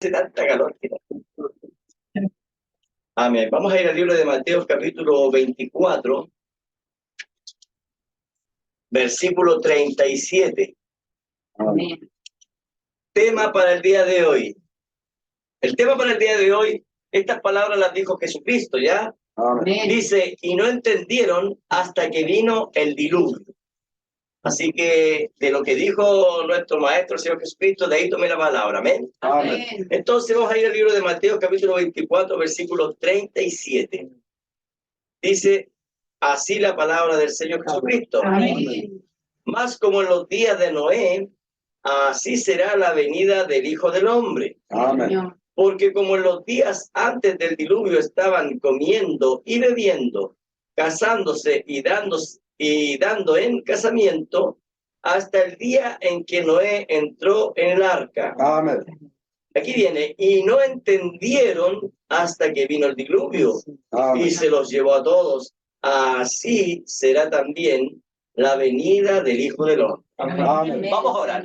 hace tanta calor. Amén. Vamos a ir al libro de Mateo, capítulo 24, versículo 37. Amén. Tema para el día de hoy. El tema para el día de hoy, estas palabras las dijo Jesucristo, ¿ya? Amén. Dice, y no entendieron hasta que vino el diluvio. Así que de lo que dijo nuestro Maestro, el Señor Jesucristo, de ahí tomé la palabra. Amén. Amén. Entonces vamos a ir al libro de Mateo, capítulo 24, versículo 37. Dice, así la palabra del Señor Jesucristo. Amén. Más como en los días de Noé, así será la venida del Hijo del Hombre. Amén. Porque como en los días antes del diluvio estaban comiendo y bebiendo, casándose y dando en casamiento, hasta el día en que Noé entró en el arca. Amén. Aquí viene, y no entendieron hasta que vino el diluvio y se los llevó a todos. Así será también la venida del Hijo del Hombre. Amén. Vamos a orar.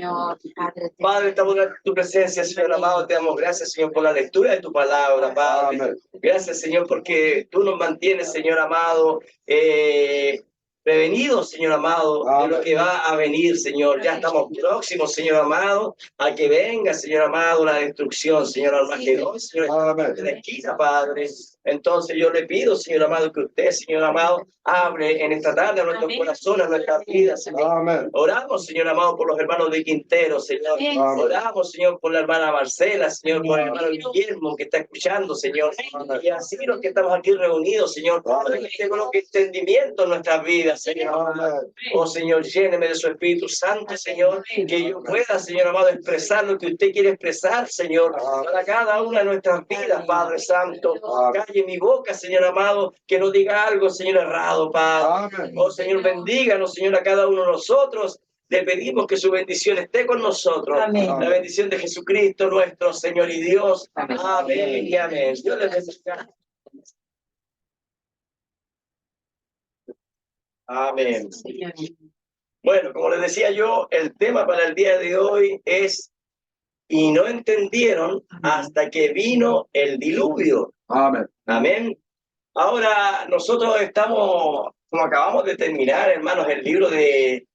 Padre, estamos en tu presencia, Señor amado. Te damos gracias, Señor, por la lectura de tu palabra, Padre. Amén. Gracias, Señor, porque tú nos mantienes, Señor amado, prevenidos, Señor amado, de lo que va a venir, Señor. Ya estamos próximos, Señor amado, a que venga, Señor amado, la destrucción, Señor Armagedón, Señor, Amén. de la esquina, Padre. Entonces yo le pido, Señor amado, que usted, Señor amado, hable en esta tarde a nuestros corazones, a nuestras vidas, Señor. Amén. Oramos, Señor amado, por los hermanos de Quintero, Señor. Amén. Oramos, Señor, por la hermana Marcela, Señor, por el hermano Guillermo que está escuchando, Señor. Amén. Y así los que estamos aquí reunidos, Señor, para que usted coloque entendimiento en nuestras vidas, Señor. Amén. Oh, Señor, lléneme de su Espíritu Santo, Señor, que yo pueda, Señor amado, expresar lo que usted quiere expresar, Señor, para cada una de nuestras vidas, Padre Santo. Calle mi boca, Señor amado, que no diga algo, Señor, errado, Padre. Amén. Oh, Señor, bendíganos, Señor, a cada uno de nosotros. Le pedimos que su bendición esté con nosotros. Amén. La bendición de Jesucristo, nuestro Señor y Dios. Amén. Amén y amén. Dios les bendiga. Amén. Bueno, como les decía yo, el tema para el día de hoy es, y no entendieron hasta que vino el diluvio. Amén. Amén. Ahora nosotros estamos, como acabamos de terminar, hermanos, el libro de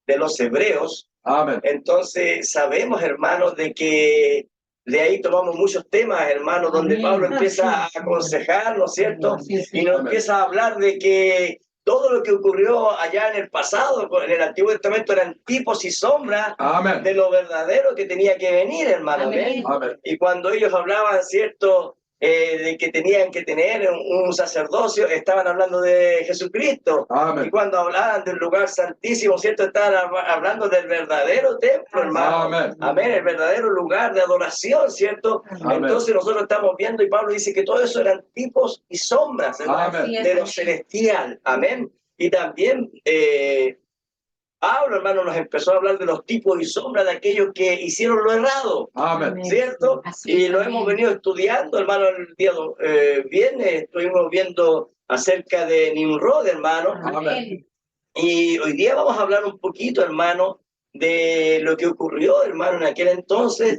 los Hebreos. Amén. Entonces sabemos, hermanos, de que de ahí tomamos muchos temas, hermanos, donde Pablo empieza a aconsejar, ¿no es cierto? Y nos empieza a hablar de que todo lo que ocurrió allá en el pasado, en el Antiguo Testamento, eran tipos y sombras Amén. de lo verdadero que tenía que venir, hermano. Amén. Amén. Y cuando ellos hablaban, ¿cierto?, de que tenían que tener un sacerdocio, estaban hablando de Jesucristo. Amén. Y cuando hablaban del lugar santísimo, ¿cierto?, estaban hablando del verdadero templo, hermano. Amén. Amén, el verdadero lugar de adoración, ¿cierto? Amén. Entonces nosotros estamos viendo, y Pablo dice que todo eso eran tipos y sombras, hermano, Amén. de lo celestial. Amén. Y también Pablo, hermano, nos empezó a hablar de los tipos y sombras de aquellos que hicieron lo errado. Amén. ¿Cierto? Y lo hemos venido estudiando, hermano, el día viernes estuvimos viendo acerca de Nimrod, hermano. Amén. Y hoy día vamos a hablar un poquito, hermano, de lo que ocurrió, hermano, en aquel entonces,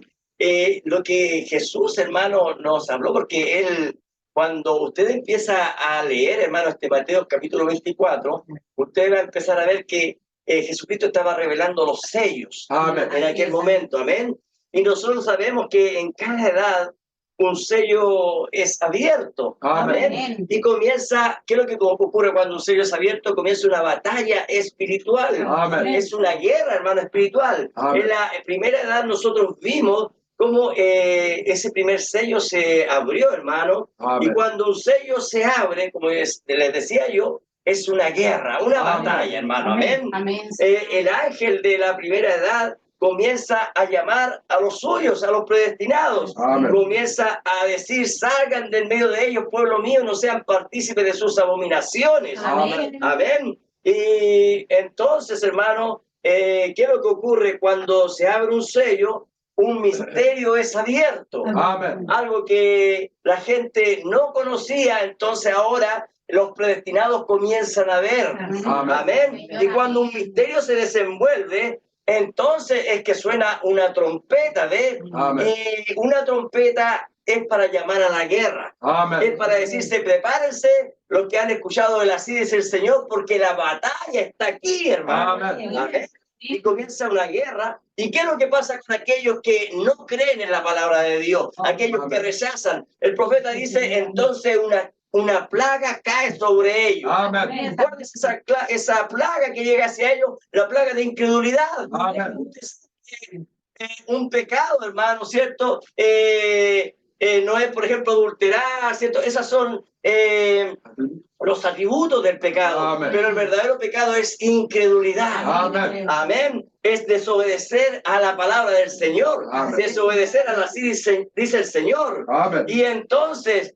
lo que Jesús, hermano, nos habló, porque él, cuando usted empieza a leer, hermano, este Mateo capítulo 24, usted va a empezar a ver que Jesucristo estaba revelando los sellos. Amén. En aquel momento, amén. Y nosotros sabemos que en cada edad un sello es abierto. Amén. Amén. Y comienza, ¿qué es lo que ocurre cuando un sello es abierto? Comienza una batalla espiritual. Amén. Es una guerra, hermano, espiritual. Amén. En la primera edad nosotros vimos cómo ese primer sello se abrió, hermano. Amén. Y cuando un sello se abre, como les decía yo, es una guerra, una Amén. batalla, hermano. Amén. Amén. El ángel de la primera edad comienza a llamar a los suyos, a los predestinados. Amén. Comienza a decir, salgan del medio de ellos, pueblo mío, no sean partícipes de sus abominaciones. Amén. Amén. Y entonces, hermano, ¿qué es lo que ocurre cuando se abre un sello? Un misterio es abierto. Amén. Algo que la gente no conocía, entonces ahora los predestinados comienzan a ver. Amén. Amén. Y cuando un misterio se desenvuelve, entonces es que suena una trompeta, ¿ves? Amén. Una trompeta es para llamar a la guerra. Es Amén. para decirse, prepárense los que han escuchado el así dice el Señor, porque la batalla está aquí, hermano. Amén. Amén. Y comienza una guerra. ¿Y qué es lo que pasa con aquellos que no creen en la palabra de Dios? Aquellos que Amén. rechazan. El profeta dice, entonces una plaga cae sobre ellos. Amén. ¿Cuál es esa plaga que llega hacia ellos? La plaga de incredulidad. Amén. Un pecado, hermano, ¿cierto? No es, por ejemplo, adulterar, ¿cierto? Esas son los atributos del pecado. Amén. Pero el verdadero pecado es incredulidad. Amén. Amén. Es desobedecer a la palabra del Señor. Amén. Desobedecer a la así dice el Señor. Amén. Y entonces,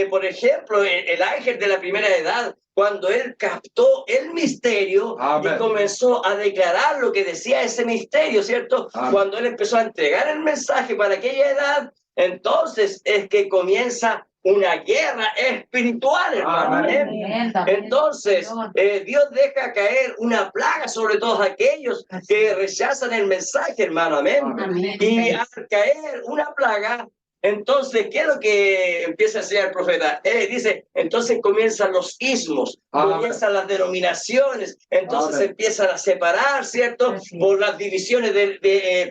por ejemplo, el ángel de la primera edad, cuando él captó el misterio Amén. y comenzó a declarar lo que decía ese misterio, ¿cierto? Amén. Cuando él empezó a entregar el mensaje para aquella edad, entonces es que comienza una guerra espiritual, hermano. Amén. Entonces, Dios deja caer una plaga sobre todos aquellos que rechazan el mensaje, hermano. Amén. Amén. Y al caer una plaga, entonces, ¿qué es lo que empieza a hacer el profeta? Dice, entonces comienzan los ismos, Amén. comienzan las denominaciones, entonces se Amén. empiezan a separar, ¿cierto? Así es. Por las divisiones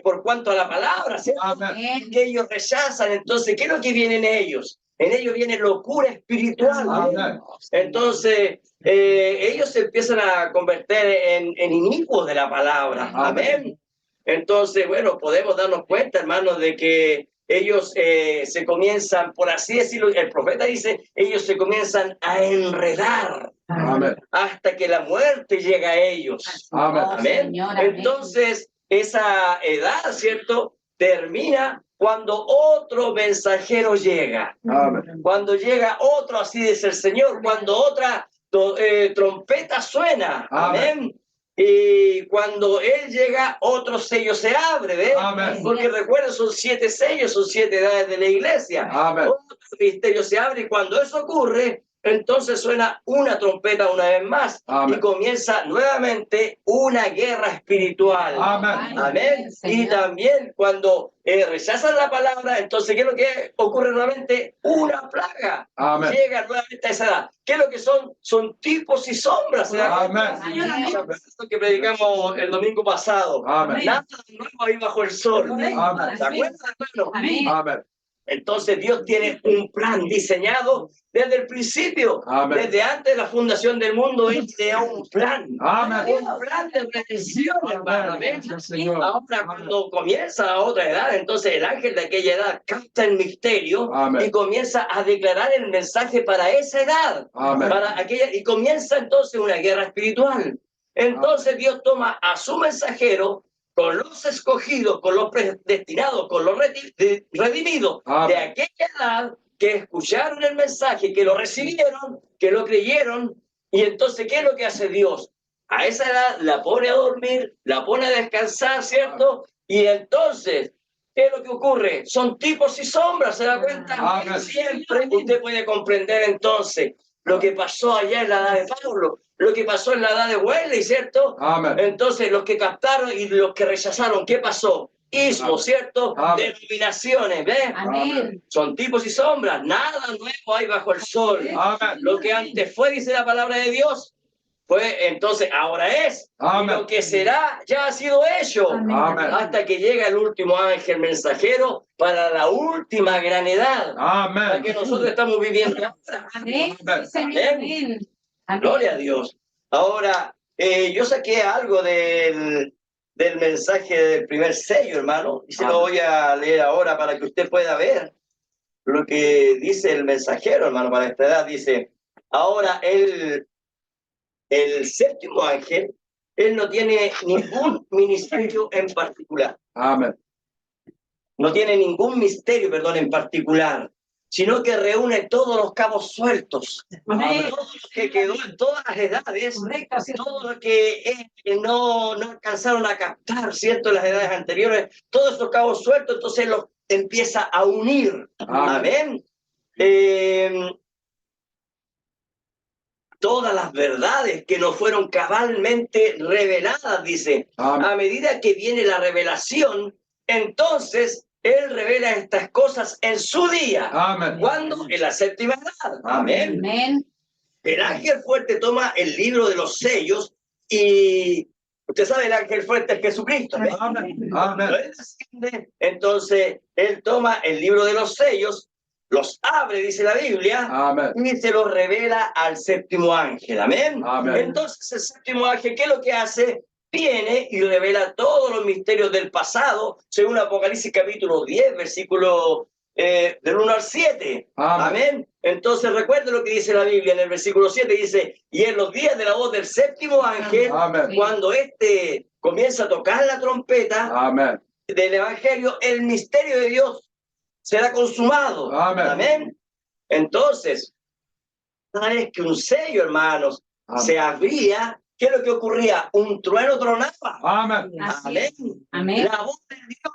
por cuanto a la palabra, ¿cierto? Amén. Que ellos rechazan. Entonces, ¿qué es lo que viene en ellos? En ellos viene locura espiritual. Amén. Entonces, ellos se empiezan a convertir en inicuos de la palabra. Amén. Entonces, bueno, podemos darnos cuenta, hermanos, de que ellos se comienzan, por así decirlo, el profeta dice, ellos se comienzan a enredar Amén. hasta que la muerte llega a ellos. Amén. Amén. Señor, amén. Entonces, esa edad, ¿cierto? Termina cuando otro mensajero llega. Amén. Cuando llega otro, así dice el Señor, cuando otra trompeta suena. Amén. Y cuando Él llega, otro sello se abre, ¿ves? Amén. Porque recuerden, son 7 sellos, son 7 edades de la iglesia. Amén. Otro misterio se abre y cuando eso ocurre, entonces suena una trompeta una vez más Amén. y comienza nuevamente una guerra espiritual. Amén. Amén. Y también cuando rechazan la palabra, entonces, ¿qué es lo que ocurre nuevamente? Una plaga. Amén. Llega nuevamente a esa edad. ¿Qué es lo que son? Son tipos y sombras. ¿Se dan cuenta? Amén. Esto que predicamos el domingo pasado. Amén. Nada nuevo ahí bajo el sol. Amén. ¿Se acuerdan, hermano? Amén. Amén. Entonces Dios tiene un plan diseñado desde el principio. Amén. Desde antes de la fundación del mundo, Él creó un plan. Amén. Un plan de redención, hermano. Amén. Gracias, Señor. Ahora, cuando comienza la otra edad, entonces el ángel de aquella edad capta el misterio Amén. y comienza a declarar el mensaje para esa edad. Amén. Para aquella, y comienza entonces una guerra espiritual. Entonces Dios toma a su mensajero con los escogidos, con los predestinados, con los redimidos Amén. de aquella edad que escucharon el mensaje, que lo recibieron, que lo creyeron. Y entonces, ¿qué es lo que hace Dios? A esa edad la pone a dormir, la pone a descansar, ¿cierto? Y entonces, ¿qué es lo que ocurre? Son tipos y sombras, ¿se da cuenta? Amén. Siempre usted puede comprender entonces lo que pasó allá en la edad de Pablo, lo que pasó en la edad de Wesley, ¿cierto? Amén. Entonces, los que captaron y los que rechazaron, ¿qué pasó? Ismos, ¿cierto? Amén. Denominaciones, ¿ves? Amén. Son tipos y sombras, nada nuevo hay bajo el sol. Amén. Lo que antes fue, dice la palabra de Dios, fue entonces, ahora es. Y Amén. lo que será ya ha sido hecho. Amén. Hasta que llega el último ángel mensajero para la última gran edad. La Amén. que nosotros estamos viviendo ahora. Amén. Amén. Señor, amén. Amén. Gloria a Dios. Ahora, yo saqué algo del mensaje del primer sello, hermano, y se lo voy a leer ahora para que usted pueda ver lo que dice el mensajero, hermano, para esta edad. Dice, ahora el séptimo ángel, él no tiene ningún ministerio en particular. Amén. No tiene ningún misterio, perdón, en particular, sino que reúne todos los cabos sueltos, Amén. todo lo que quedó en todas las edades, Correcto, sí. todo lo que no alcanzaron a captar, ¿cierto?, en las edades anteriores, todos esos cabos sueltos, entonces los empieza a unir. Amén. Amén. todas las verdades que nos fueron cabalmente reveladas, dice. Amén. A medida que viene la revelación, entonces Él revela estas cosas en su día. Amén. ¿Cuándo? En la séptima edad. Amén. Amén. Amén. El ángel fuerte toma el libro de los sellos y usted sabe, el ángel fuerte es Jesucristo. ¿Ve? Amén. Cuando Amén. Él desciende, entonces Él toma el libro de los sellos, los abre, dice la Biblia, Amén. y se los revela al séptimo ángel. Amén. Amén. Entonces el séptimo ángel, ¿qué es lo que hace? Viene y revela todos los misterios del pasado, según Apocalipsis capítulo 10, versículo del 1 al 7. Amén. Amén. Entonces recuerde lo que dice la Biblia en el versículo 7, dice, y en los días de la voz del séptimo ángel, Amén. cuando éste comienza a tocar la trompeta Amén. del evangelio, el misterio de Dios será consumado. Amén. Amén. Entonces, cada vez que un sello, hermanos, Amén. se abría, ¿qué es lo que ocurría? Un trueno tronaba. Amén. Así Amén. es. Amén. La voz de Dios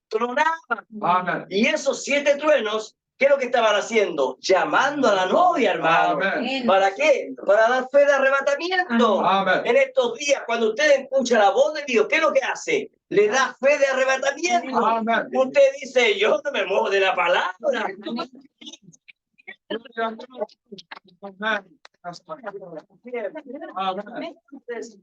tronaba. Amén. Y esos 7 truenos, ¿qué es lo que estaban haciendo? Llamando a la novia, hermano. Amén. ¿Para qué? Para dar fe de arrebatamiento. Amén. En estos días, cuando usted escucha la voz de Dios, ¿qué es lo que hace? Le da fe de arrebatamiento. Amén. Usted dice, yo no me muevo de la palabra. Amén. Entonces,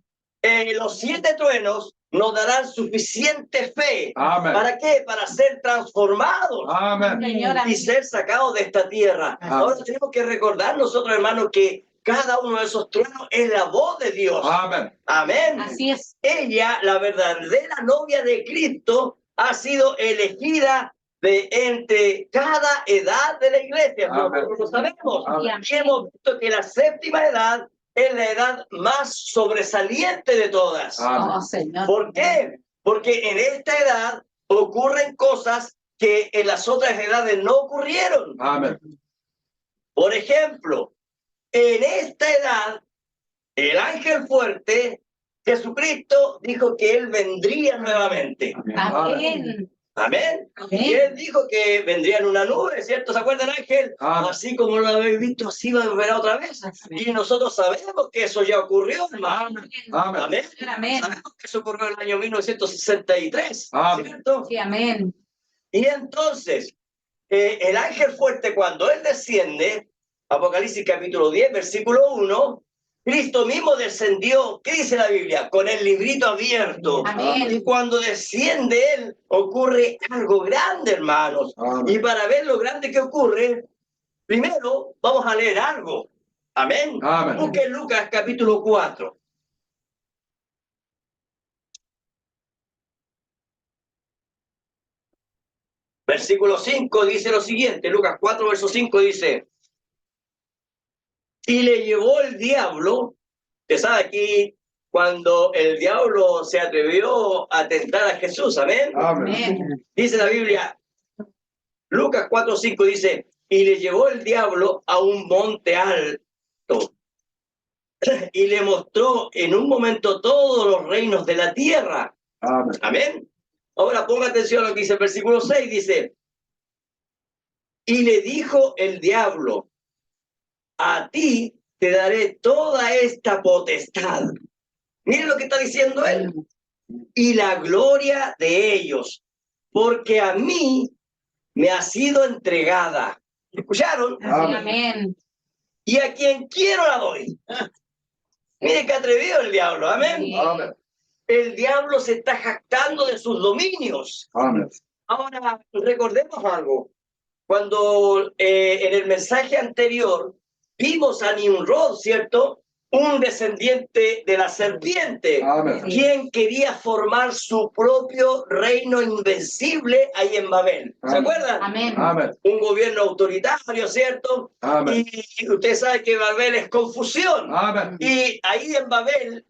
los 7 truenos nos darán suficiente fe. Amén. ¿Para qué? Para ser transformados Amén. Señor, y amén. ser sacados de esta tierra. Amén. Ahora tenemos que recordar nosotros, hermanos, que cada uno de esos truenos es la voz de Dios. Amén. Amén. Así es. Ella, la verdadera novia de Cristo, ha sido elegida de entre cada edad de la iglesia. Amén. Nosotros lo sabemos. Amén. Y hemos visto que la séptima edad es la edad más sobresaliente de todas. Amén. Oh, Señor. ¿Por qué? Porque en esta edad ocurren cosas que en las otras edades no ocurrieron. Amén. Por ejemplo, en esta edad, el ángel fuerte, Jesucristo, dijo que Él vendría nuevamente. Amén. Amén. Y Amén. Él dijo que vendría en una nube, ¿cierto? ¿Se acuerdan, ángel? Amén. Así como lo habéis visto, así va a volver otra vez. Y nosotros sabemos que eso ya ocurrió, hermano. Amén. Amén. Señor, amén. Sabemos que eso ocurrió en el año 1963, Amén. ¿cierto? Sí, amén. Y entonces, el ángel fuerte, cuando él desciende, Apocalipsis capítulo 10, versículo 1, Cristo mismo descendió, ¿qué dice la Biblia? Con el librito abierto. Amén. Y cuando desciende él, ocurre algo grande, hermanos. Amén. Y para ver lo grande que ocurre, primero vamos a leer algo. Amén. Amén. Busquen Lucas capítulo 4. Versículo 5 dice lo siguiente, Lucas 4, verso 5 dice, y le llevó el diablo, usted sabe aquí, cuando el diablo se atrevió a tentar a Jesús, amén. Amén. Dice la Biblia, Lucas 4, 5 dice, y le llevó el diablo a un monte alto y le mostró en un momento todos los reinos de la tierra. Amén. Amén. Ahora ponga atención a lo que dice el versículo 6, dice, y le dijo el diablo, a ti te daré toda esta potestad. Miren lo que está diciendo él. Y la gloria de ellos, porque a mí me ha sido entregada. ¿Escucharon? Así, amén. Y a quien quiero la doy. Miren qué atrevido el diablo. Amén. Sí. Amén. El diablo se está jactando de sus dominios. Amén. Ahora, recordemos algo. Cuando en el mensaje anterior vimos a Nimrod, ¿cierto? Un descendiente de la serpiente, Amén. quien quería formar su propio reino invencible ahí en Babel. ¿Se Amén. acuerdan? Amén. Amén. Un gobierno autoritario, ¿cierto? Amén. Y usted sabe que Babel es confusión. Amén. Y ahí en Babel,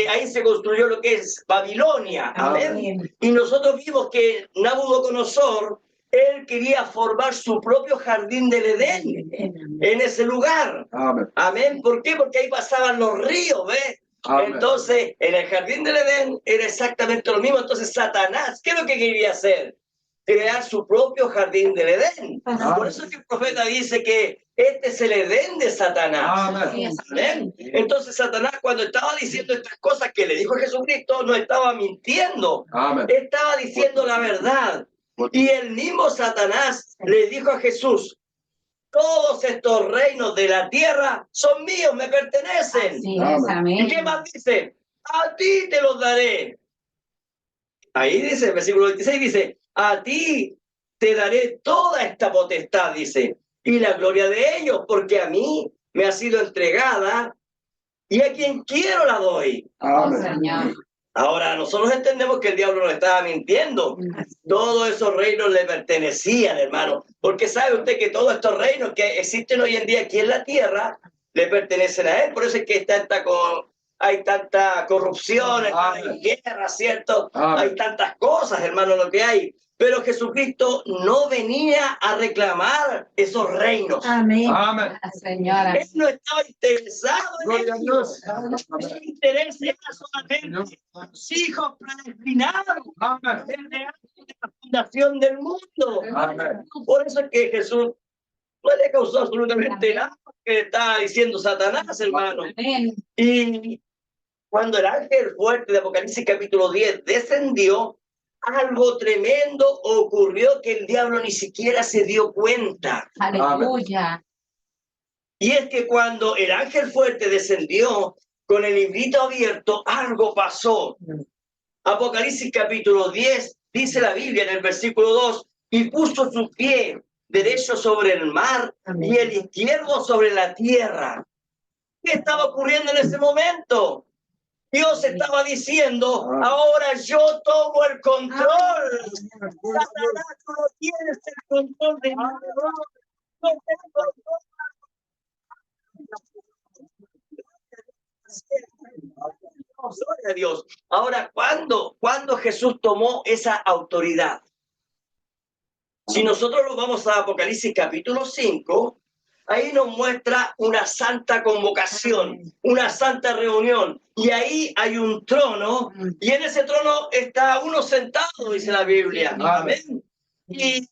ahí se construyó lo que es Babilonia. Amén. Amén. Y nosotros vimos que Nabucodonosor, él quería formar su propio jardín del Edén en ese lugar. Amén. Amén. ¿Por qué? Porque ahí pasaban los ríos, ¿ves? Amén. Entonces, en el jardín del Edén era exactamente lo mismo. Entonces, Satanás, ¿qué es lo que quería hacer? crear su propio jardín del Edén. Amén. Por eso es que el profeta dice que este es el Edén de Satanás. Amén. Amén. Entonces Satanás, cuando estaba diciendo estas cosas que le dijo Jesucristo, no estaba mintiendo, Amén. estaba diciendo la verdad. Y el mismo Satanás le dijo a Jesús: todos estos reinos de la tierra son míos, me pertenecen. Así es, ¿Y amén. qué más dice? A ti te los daré. Ahí dice, el versículo 26 dice: a ti te daré toda esta potestad, dice, y la gloria de ellos, porque a mí me ha sido entregada y a quien quiero la doy. Oh, Amén. Señor. Ahora, nosotros entendemos que el diablo no estaba mintiendo. Todos esos reinos le pertenecían, hermano. Porque sabe usted que todos estos reinos que existen hoy en día aquí en la tierra le pertenecen a él. Por eso es que hay tanta corrupción, hay guerra, ¿cierto? Amén. Hay tantas cosas, hermano, lo que hay. Pero Jesucristo no venía a reclamar esos reinos. Amén. Amén. Señora. Él no estaba interesado en Gloria a ellos. Dios. Su interés era solamente sus hijos predestinados Amén. desde antes de la fundación del mundo. Amén. Por eso es que Jesús no le causó absolutamente nada que estaba diciendo Satanás, hermano. Amén. Y cuando el ángel fuerte de Apocalipsis capítulo 10 descendió, algo tremendo ocurrió que el diablo ni siquiera se dio cuenta. Aleluya. Y es que cuando el ángel fuerte descendió con el librito abierto, algo pasó. Apocalipsis capítulo 10, dice la Biblia en el versículo 2, y puso su pie derecho sobre el mar y el izquierdo sobre la tierra. ¿Qué estaba ocurriendo en ese momento? Dios estaba diciendo: ahora yo tomo el control. Satanás, tú no tienes el control de nada. No tengo el gloria a Dios. Ahora, ¿cuándo Jesús tomó esa autoridad? Si nosotros nos vamos a Apocalipsis capítulo 5, ahí nos muestra una santa convocación, una santa reunión. Y ahí hay un trono, y en ese trono está uno sentado, dice la Biblia. Amén. Y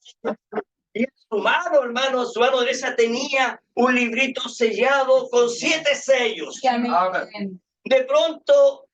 en su mano, hermano, su mano derecha tenía un librito sellado con 7 sellos. Amén. De pronto,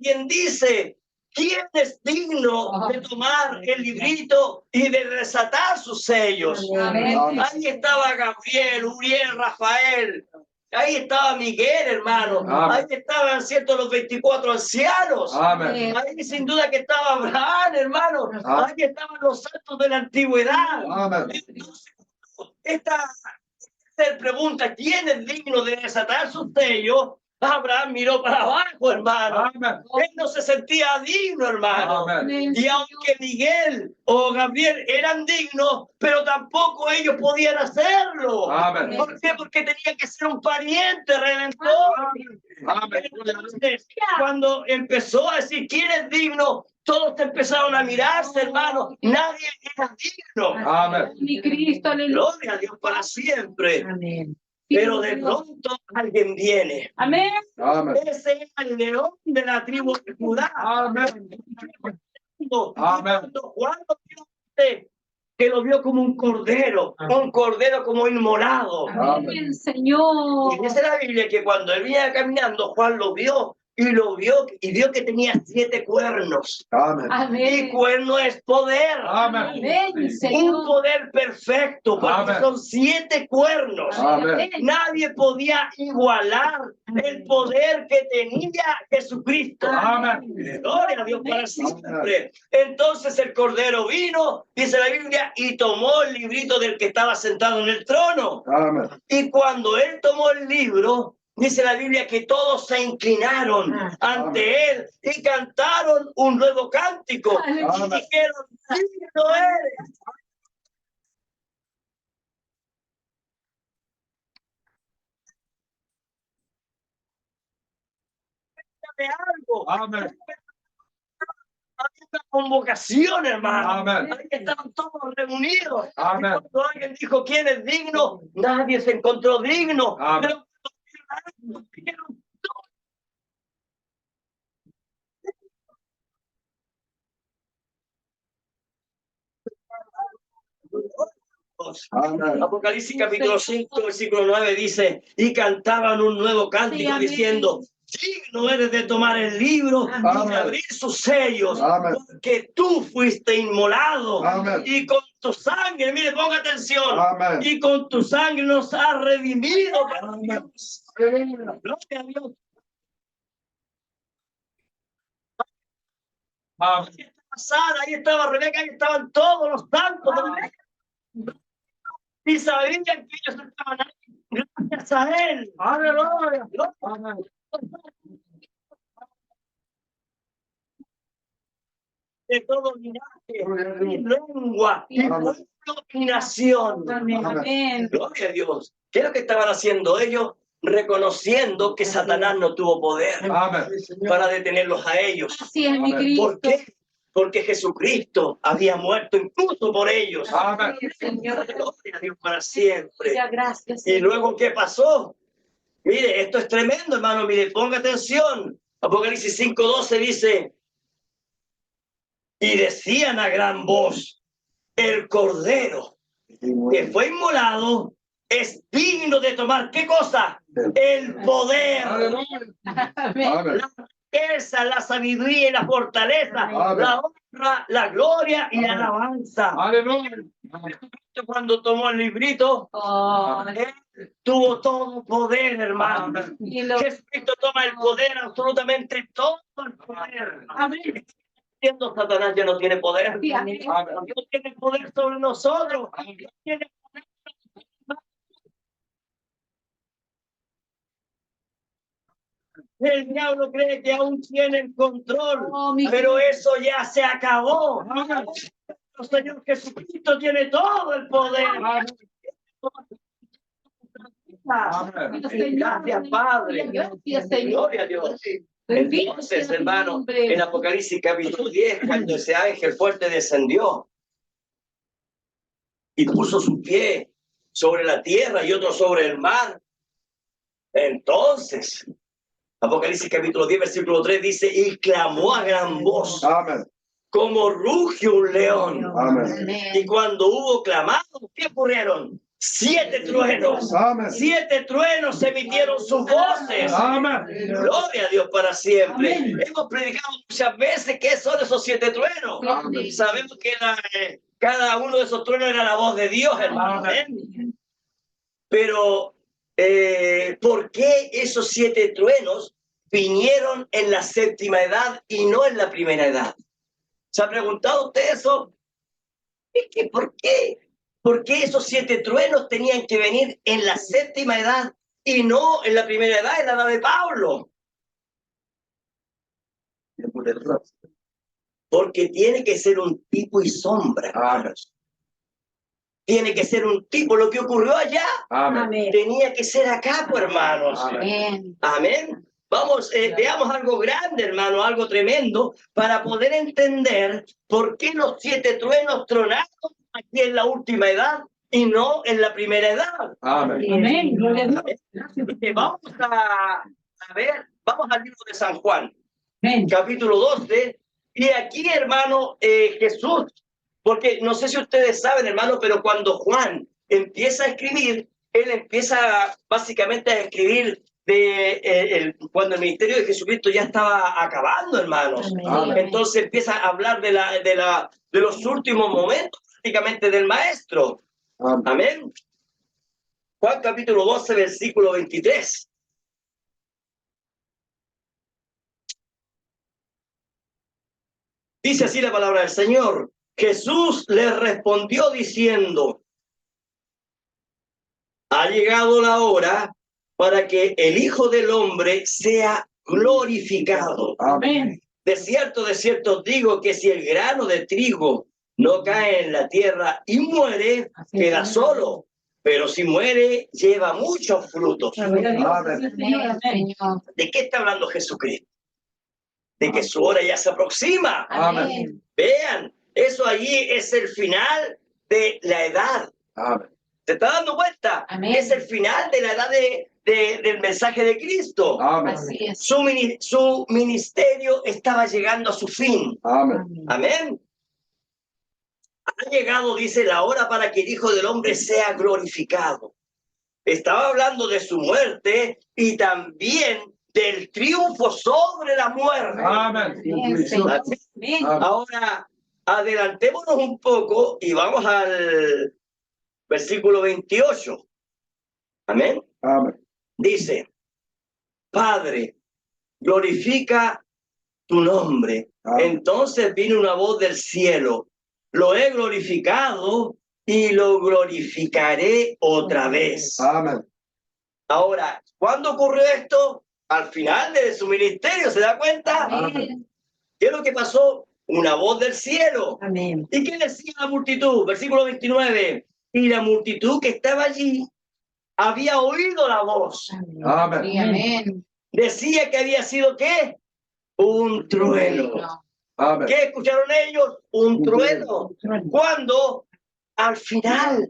quien dice: ¿quién es digno de tomar el librito y de desatar sus sellos? Amén. Ahí estaba Gabriel, Uriel, Rafael. Ahí estaba Miguel, hermano. Amén. Ahí estaban, ¿cierto?, los 24 ancianos. Amén. Ahí sin duda que estaba Abraham, hermano. Amén. Ahí estaban los santos de la antigüedad. Amén. Entonces, esta pregunta: ¿quién es digno de desatar sus sellos? Abraham miró para abajo, hermano. Amén. Él no se sentía digno, hermano. Amén. Y aunque Miguel o Gabriel eran dignos, pero tampoco ellos podían hacerlo. Amén. ¿Por qué? Porque tenía que ser un pariente redentor. Amén. Entonces, cuando empezó a decir quién es digno, todos empezaron a mirarse, hermano. Nadie era digno. Amén. Mi Cristo, aleluya. Gloria a Dios para siempre. Amén. Pero de pronto alguien viene. Amén. Amén. Ese es el león de la tribu de Judá. Amén. Y cuando Juan lo vio, que lo vio como un cordero como inmolado. Amén, Señor. Y dice la Biblia que cuando él venía caminando, Juan lo vio y vio que tenía 7 cuernos. Amén. Y Amén. cuerno es poder. Amén. Amén, Un Señor. poder perfecto, porque Amén. son 7 cuernos. Amén. Nadie podía igualar el poder que tenía Jesucristo. Amén. Gloria a Dios para siempre. Entonces el Cordero vino, dice la Biblia, y tomó el librito del que estaba sentado en el trono. Amén. Y cuando él tomó el libro, dice la Biblia que todos se inclinaron ante él y cantaron un nuevo cántico. Y Amén. dijeron: digno eres. De algo. Amén. Había una convocación, hermano. Amén. Ahí estaban todos reunidos. Amén. Y cuando alguien dijo quién es digno, nadie se encontró digno. Amén. Pero cuando vieron Amén. Apocalipsis capítulo 5, versículo 9 dice, y cantaban un nuevo cántico amén. diciendo, digno eres de tomar el libro y Amén. de abrir sus sellos, Amén. porque tú fuiste inmolado Amén. y con tu sangre, mire, ponga atención, Amén. y con tu sangre nos has redimido para Amén. Dios. Aleluya. Gloria a Dios. Amén. Ahí estaba Sara, ahí estaba Rebeca, ahí estaban todos los santos de la iglesia. Y sabían que ellos estaban ahí gracias a él. Aleluya. Amén. De todo linaje, y lengua, y Amén. pueblo y nación. Amén. Gloria a Dios. ¿Qué es lo que estaban haciendo ellos? Reconociendo que Satanás no tuvo poder Amén. para detenerlos a ellos. Así es, mi Amén. Cristo. ¿Por qué? Porque Jesucristo había muerto incluso por ellos. Amén. Señor, Gloria a Dios para siempre. muchas gracias. Y luego, ¿qué pasó? Mire, esto es tremendo, hermano. Mire, ponga atención. Apocalipsis 5:12 dice, y decían a gran voz, el Cordero que fue inmolado es digno de tomar, ¿qué cosa? El poder, Aleluya. Amén. Amén. la riqueza, la sabiduría y la fortaleza, Amén. la honra, la gloria y la Amén. alabanza. Aleluya. Cuando tomó el librito, Oh, él tuvo todo poder, hermano. Amén. y lo- Jesucristo toma el poder, absolutamente todo el poder. Amén. Siendo Satanás ya no tiene poder. Sí, amén. No tiene poder sobre nosotros. No tiene poder. El diablo cree que aún tiene el control, Oh, mi pero Dios. eso ya se acabó. El Señor Jesucristo tiene todo el poder. Amén. Gracias, Padre. Gracias, Señor. Gloria a Dios. Bendito Entonces, sea tu hermano, nombre. en Apocalipsis capítulo 10, cuando ese ángel fuerte descendió y puso su pie sobre la tierra y otro sobre el mar, entonces, Apocalipsis capítulo 10, versículo 3 dice, y clamó a gran voz, Amén. como ruge un león. Amén. Y cuando hubo clamado, ¿qué ocurrieron? 7 truenos. Amén. 7 truenos emitieron sus voces. Amén. Gloria a Dios para siempre. Amén. Hemos predicado muchas veces qué son esos 7 truenos. Amén. Sabemos que cada uno de esos truenos era la voz de Dios, hermano. Amén. Amén. Pero, ¿por qué esos 7 truenos vinieron en la 7ª edad y no en la primera edad? ¿Se ha preguntado usted eso? ¿Por qué? ¿Por qué esos 7 truenos tenían que venir en la 7ª edad y no en la primera edad, en la edad de Pablo? Porque tiene que ser un tipo y sombra, hermanos. Tiene que ser un tipo. Lo que ocurrió allá Amén. tenía que ser acá, pues, hermanos. Amén. Amén. Vamos, veamos algo grande, hermano, algo tremendo, para poder entender por qué los 7 truenos tronaron aquí en la última edad y no en la primera edad. Amén. Amén. Gloria a Dios. Vamos a ver, vamos al libro de San Juan, Amén. capítulo 12, y aquí, hermano, Jesús, porque no sé si ustedes saben, hermano, pero cuando Juan empieza a escribir, él empieza básicamente a escribir cuando el ministerio de Jesucristo ya estaba acabando, hermanos. Amén. Entonces empieza a hablar de los últimos momentos prácticamente del maestro. Amén. Amén. Juan capítulo 12, versículo 23. Dice así la palabra del Señor. Jesús le respondió diciendo, ha llegado la hora para que el Hijo del Hombre sea glorificado. Amén. De cierto os digo que si el grano de trigo no cae en la tierra y muere, queda solo. Pero si muere, lleva muchos frutos. Gloria a Dios. Amén. Señor. Señor. ¿De qué está hablando Jesucristo? De que su hora ya se aproxima. Amén. Vean, eso allí es el final de la edad. Amén. ¿Se está dando cuenta? Amén. Es el final de la edad del mensaje de Cristo. Amén. Así es. Su ministerio estaba llegando a su fin. Amén. Amén. ha llegado, dice, la hora para que el Hijo del Hombre sea glorificado. Estaba hablando de su muerte y también del triunfo sobre la muerte. Amén. Amén, Señor. Amén. Ahora, adelantémonos un poco y vamos al versículo 28. Amén. Amén. Dice, Padre, glorifica tu nombre. Amén. Entonces vino una voz del cielo. Lo he glorificado y lo glorificaré otra vez. Amén. Ahora, ¿cuándo ocurrió esto? Al final de su ministerio, ¿se da cuenta? Amén. ¿Qué es lo que pasó? Una voz del cielo. Amén. ¿Y qué decía la multitud? Versículo 29. Y la multitud que estaba allí había oído la voz. Amén. Sí, amén. Decía que había sido, ¿qué? Un trueno. Amén. ¿Qué escucharon ellos? Un trueno. ¿Cuándo? Al final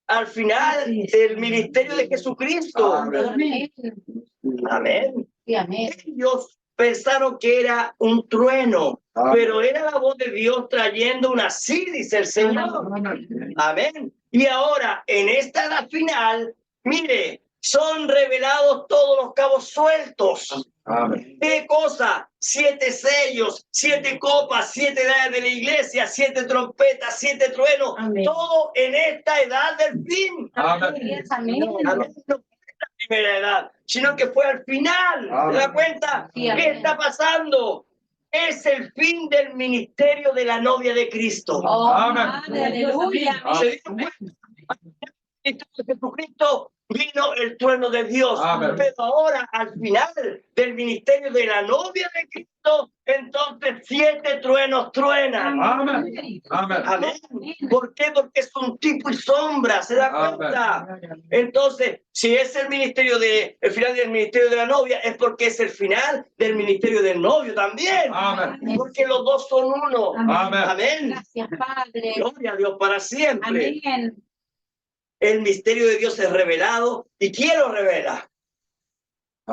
del ministerio de Jesucristo. Amén. Amén. Sí, amén. Ellos pensaron que era un trueno, Amén. pero era la voz de Dios trayendo una sí, dice el Señor. Amén. Amén. Y ahora, en esta edad final, mire, son revelados todos los cabos sueltos. Amén. ¿Qué cosa? 7 sellos, 7 copas, 7 edades de la iglesia, 7 trompetas, 7 truenos. Amén. Todo en esta edad del fin. Amén. Amén. Amén. No fue la primera edad, sino que fue al final. ¿Se da cuenta? Sí, ¿Qué amén. está pasando? Es el fin del ministerio de la novia de Cristo. Oh, Amén. Padre, aleluya. ¿Se dieron cuenta? En Jesucristo vino el trueno de Dios. Amén. Pero ahora, al final del ministerio de la novia de Cristo, entonces 7 truenos truenan. Amén. Amén. Amén. ¿Por qué? Porque es un tipo y sombra, ¿se da Amén. cuenta? Entonces, si es el final del ministerio de la novia, es porque es el final del ministerio del novio también. Amén. Porque los dos son uno. Amén. Amén. Gracias, Padre. Gloria a Dios para siempre. Amén. El misterio de Dios es revelado. ¿Y quién lo revela?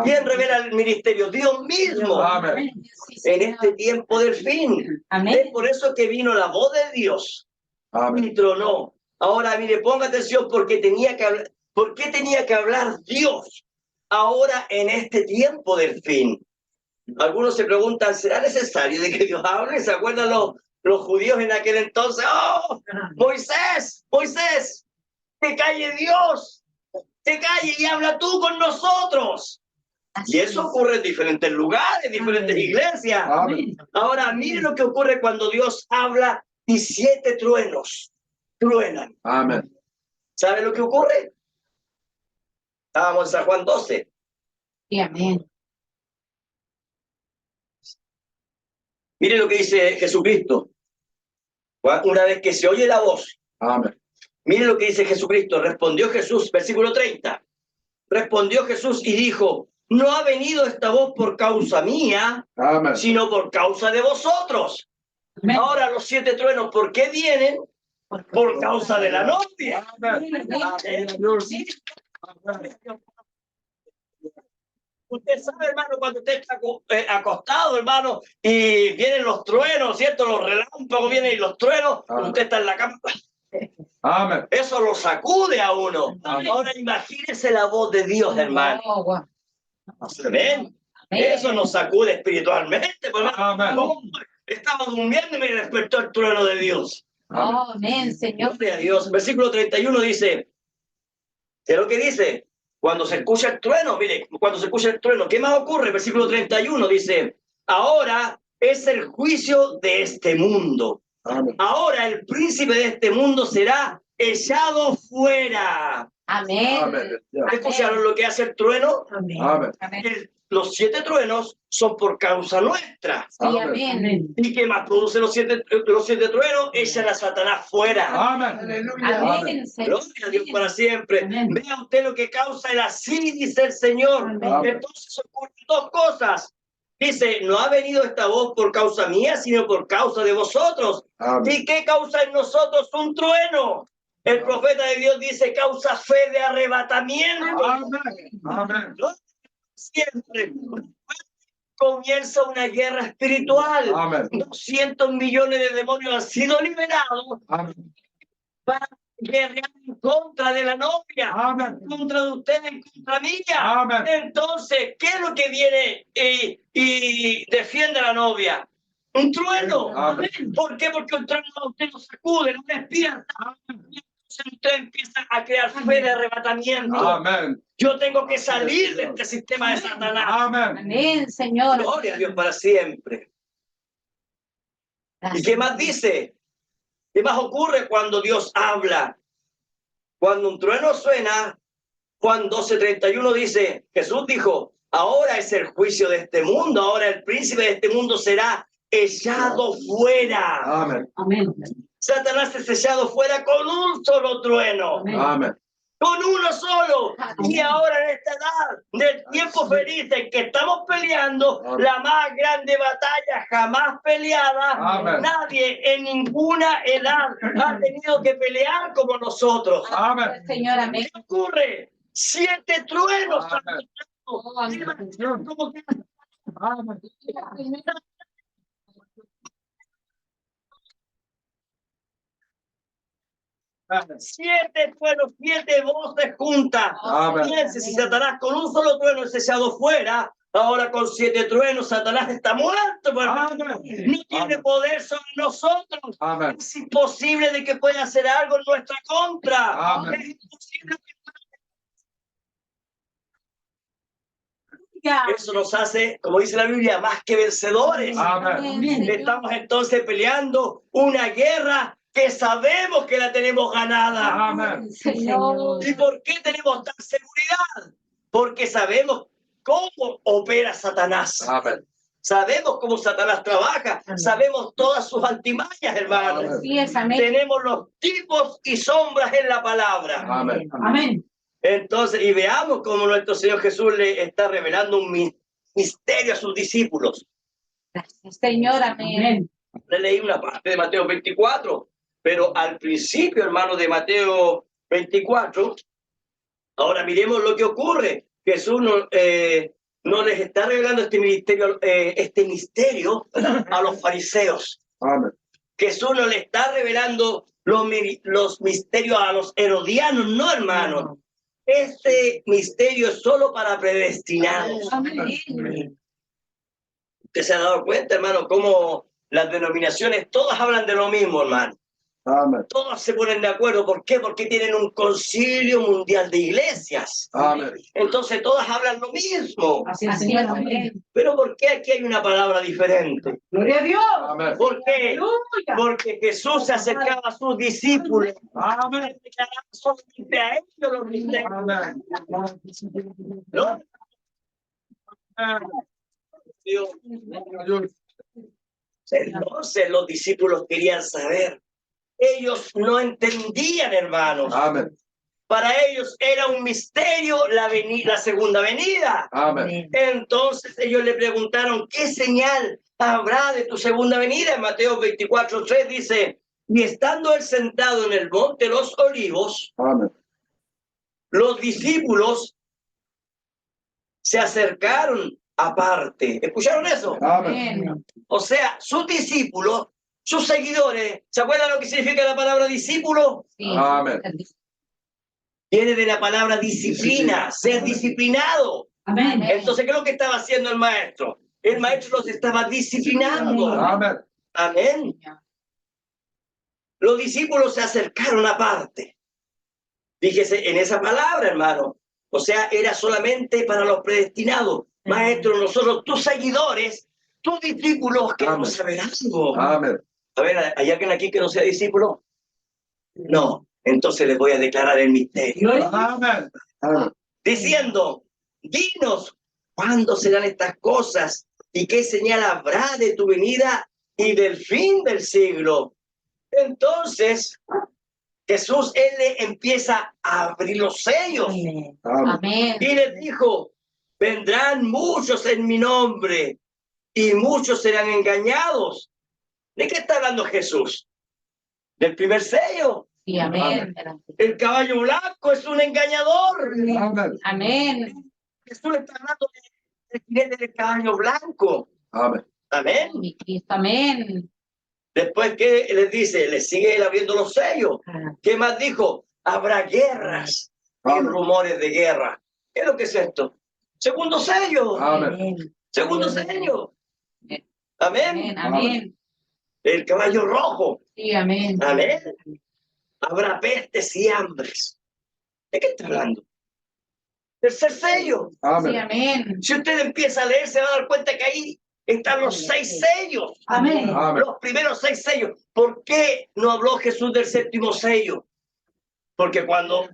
¿Quién revela el ministerio? Dios mismo. Amén. Sí, En Señor. este tiempo del fin. Amén. Es por eso que vino la voz de Dios Amén. y tronó. Ahora, mire, ponga atención porque tenía que hablar. ¿Por qué tenía que hablar Dios ahora en este tiempo del fin? Algunos se preguntan, ¿será necesario de que Dios hable? ¿Se acuerdan los judíos en aquel entonces? ¡Oh! Moisés, Moisés, que calle Dios, que calle y habla tú con nosotros. Y eso ocurre en diferentes lugares, diferentes iglesias. Amén. Ahora, mire lo que ocurre cuando Dios habla y 7 truenos truenan. Amén. ¿Sabe lo que ocurre? Estábamos en San Juan 12. Sí, amén. Mire lo que dice Jesucristo. Una vez que se oye la voz, Amén. mire lo que dice Jesucristo. Respondió Jesús, versículo 30. Respondió Jesús y dijo, no ha venido esta voz por causa mía, Amén. sino por causa de vosotros. Amén. Ahora los 7 truenos, ¿por qué vienen? Por causa de la novia. Amén. Amén. Amén. Usted sabe, hermano, cuando usted está acostado, hermano, y vienen los truenos, ¿cierto? Los relámpagos vienen y los truenos, Amén. usted está en la cama. Amén. Eso lo sacude a uno. Amén. Ahora imagínese la voz de Dios, hermano. Oh, wow. ¿Ven? Eso nos sacude espiritualmente. Pues, hermano. Amén. ¿Cómo? Estaba durmiendo y me despertó el trueno de Dios. Amén. Oh, amén, Señor. Gloria a Dios. Versículo 31 dice, ¿qué es lo que dice? Cuando se escucha el trueno, mire, cuando se escucha el trueno, ¿qué más ocurre? Versículo 31 dice, ahora es el juicio de este mundo. Amén. Ahora el príncipe de este mundo será echado fuera. Amén. Amén. Ya. ¿Escucharon lo que hace el trueno? Amén. Amén. Amén. Los 7 truenos son por causa nuestra. Sí, amén. ¿Y qué más producen los siete truenos? Echan a Satanás fuera. Amén. Amén, Señor. Gloria a Dios para siempre. Amén. Vea usted lo que causa el así, dice el Señor. Amén. Entonces ocurren 2 cosas. Dice, no ha venido esta voz por causa mía, sino por causa de vosotros. Amén. ¿Y qué causa en nosotros? Un trueno. El profeta de Dios dice, causa fe de arrebatamiento. Amén. Amén. Siempre. comienza una guerra espiritual. Amén. 200 millones de demonios han sido liberados Amén. para guerrear en contra de la novia, Amén. en contra de ustedes, en contra mía. Amén. Entonces, ¿qué es lo que viene y defiende a la novia? Un trueno. Amén. ¿Por qué? Porque un trueno a usted lo sacude, lo despierta. Entonces usted empieza a crear fe de arrebatamiento. Amén. Yo tengo que salir de este sistema de Satanás. Amén. Amén, Señor. Gloria a Dios para siempre. ¿Y qué más dice? ¿Qué más ocurre cuando Dios habla? Cuando un trueno suena, Juan 12:31 dice, Jesús dijo, ahora es el juicio de este mundo, ahora el príncipe de este mundo será echado fuera. Amén. Amén. Satanás es echado fuera con un solo trueno. Amén. Con uno solo. Y ahora en esta edad del tiempo feliz en que estamos peleando, la más grande batalla jamás peleada, Amén. nadie en ninguna edad ha tenido que pelear como nosotros. Amén. Señor, amén. ¿Qué ocurre? 7 truenos. Amén. Como que Amén. 7 truenos, 7 voces juntas. Amén. Fíjense, si Satanás con un solo trueno es echado fuera, ahora con 7 truenos Satanás está muerto. Amén. No tiene poder sobre nosotros. Amén. Es imposible de que pueda hacer algo en nuestra contra. Amén. Es imposible. Eso nos hace, como dice la Biblia, más que vencedores. Amén. Estamos entonces peleando una guerra que sabemos que la tenemos ganada. Amén. Señor. ¿Y por qué tenemos tal seguridad? Porque sabemos cómo opera Satanás. Amén. Sabemos cómo Satanás trabaja. Sabemos todas sus antimañas, hermanos. Así es, amén. Tenemos los tipos y sombras en la palabra. Amén. Amén. Entonces, y veamos cómo nuestro Señor Jesús le está revelando un misterio a sus discípulos. Gracias, Señor, amén. Le leí una parte de Mateo 24, pero al principio, hermano, de Mateo 24, ahora miremos lo que ocurre. Jesús no les está revelando este misterio a los fariseos. Amén. Jesús no le está revelando los misterios a los herodianos, no, hermano. Este misterio es solo para predestinados. Amén. ¿Usted se ha dado cuenta, hermano, cómo las denominaciones todas hablan de lo mismo, hermano? Amén. Todas se ponen de acuerdo. ¿Por qué? Porque tienen un concilio mundial de iglesias. Amén. Entonces todas hablan lo mismo. Así es, Señor, amén. Pero ¿por qué aquí hay una palabra diferente? Gloria a Dios. Amén. ¿Por qué? Aleluya. Porque Jesús se acercaba a sus discípulos. Amén. Declaraba solamente a ellos los misterios. Amén. ¿No? Dios. Entonces los discípulos querían saber. Ellos no entendían, hermanos. Amén. Para ellos era un misterio la segunda venida. Amén. Entonces ellos le preguntaron, ¿qué señal habrá de tu segunda venida? En Mateo 24:3 dice, y estando él sentado en el monte de los olivos, Amén. los discípulos se acercaron aparte. ¿Escucharon eso? Amén. O sea, sus discípulos, sus seguidores, ¿se acuerdan lo que significa la palabra discípulo? Sí. Amén. Viene de la palabra disciplina, ser disciplinado. Amén. Entonces, ¿qué es lo que estaba haciendo el maestro? El maestro los estaba disciplinando. Amén. Amén. Los discípulos se acercaron aparte. Fíjese en esa palabra, hermano. O sea, era solamente para los predestinados. Maestro, nosotros, tus seguidores, tus discípulos, queremos saber algo. Amén. A ver, ¿hay alguien aquí que no sea discípulo? No. Entonces les voy a declarar el misterio. Amén. Amén. Diciendo, dinos, ¿cuándo serán estas cosas? ¿Y qué señal habrá de tu venida y del fin del siglo? Entonces, Jesús, él le empieza a abrir los sellos. Amén. Amén. Y les dijo, vendrán muchos en mi nombre y muchos serán engañados. ¿De qué está hablando Jesús? Del primer sello. Sí, amén. El caballo blanco es un engañador. Amén. Amén. Jesús le está hablando el jinete del caballo blanco. Amén. Amén. Mi Cristo, amén. Después, ¿qué les dice? Les sigue él abriendo los sellos. Ah, ¿Qué más dijo? Habrá guerras y Amén. rumores de guerra. ¿Qué es lo que es esto? Segundo sello. Amén. Segundo sello. Amén, Amén. amén. El caballo rojo. Sí, amén. Amén. Habrá pestes y hambres. ¿De qué está hablando? Tercer sello. Sí, Amén. amén. Si usted empieza a leer, se va a dar cuenta que ahí están los 6 sellos. Amén. Amén. Los primeros 6 sellos. ¿Por qué no habló Jesús del séptimo sello? Porque cuando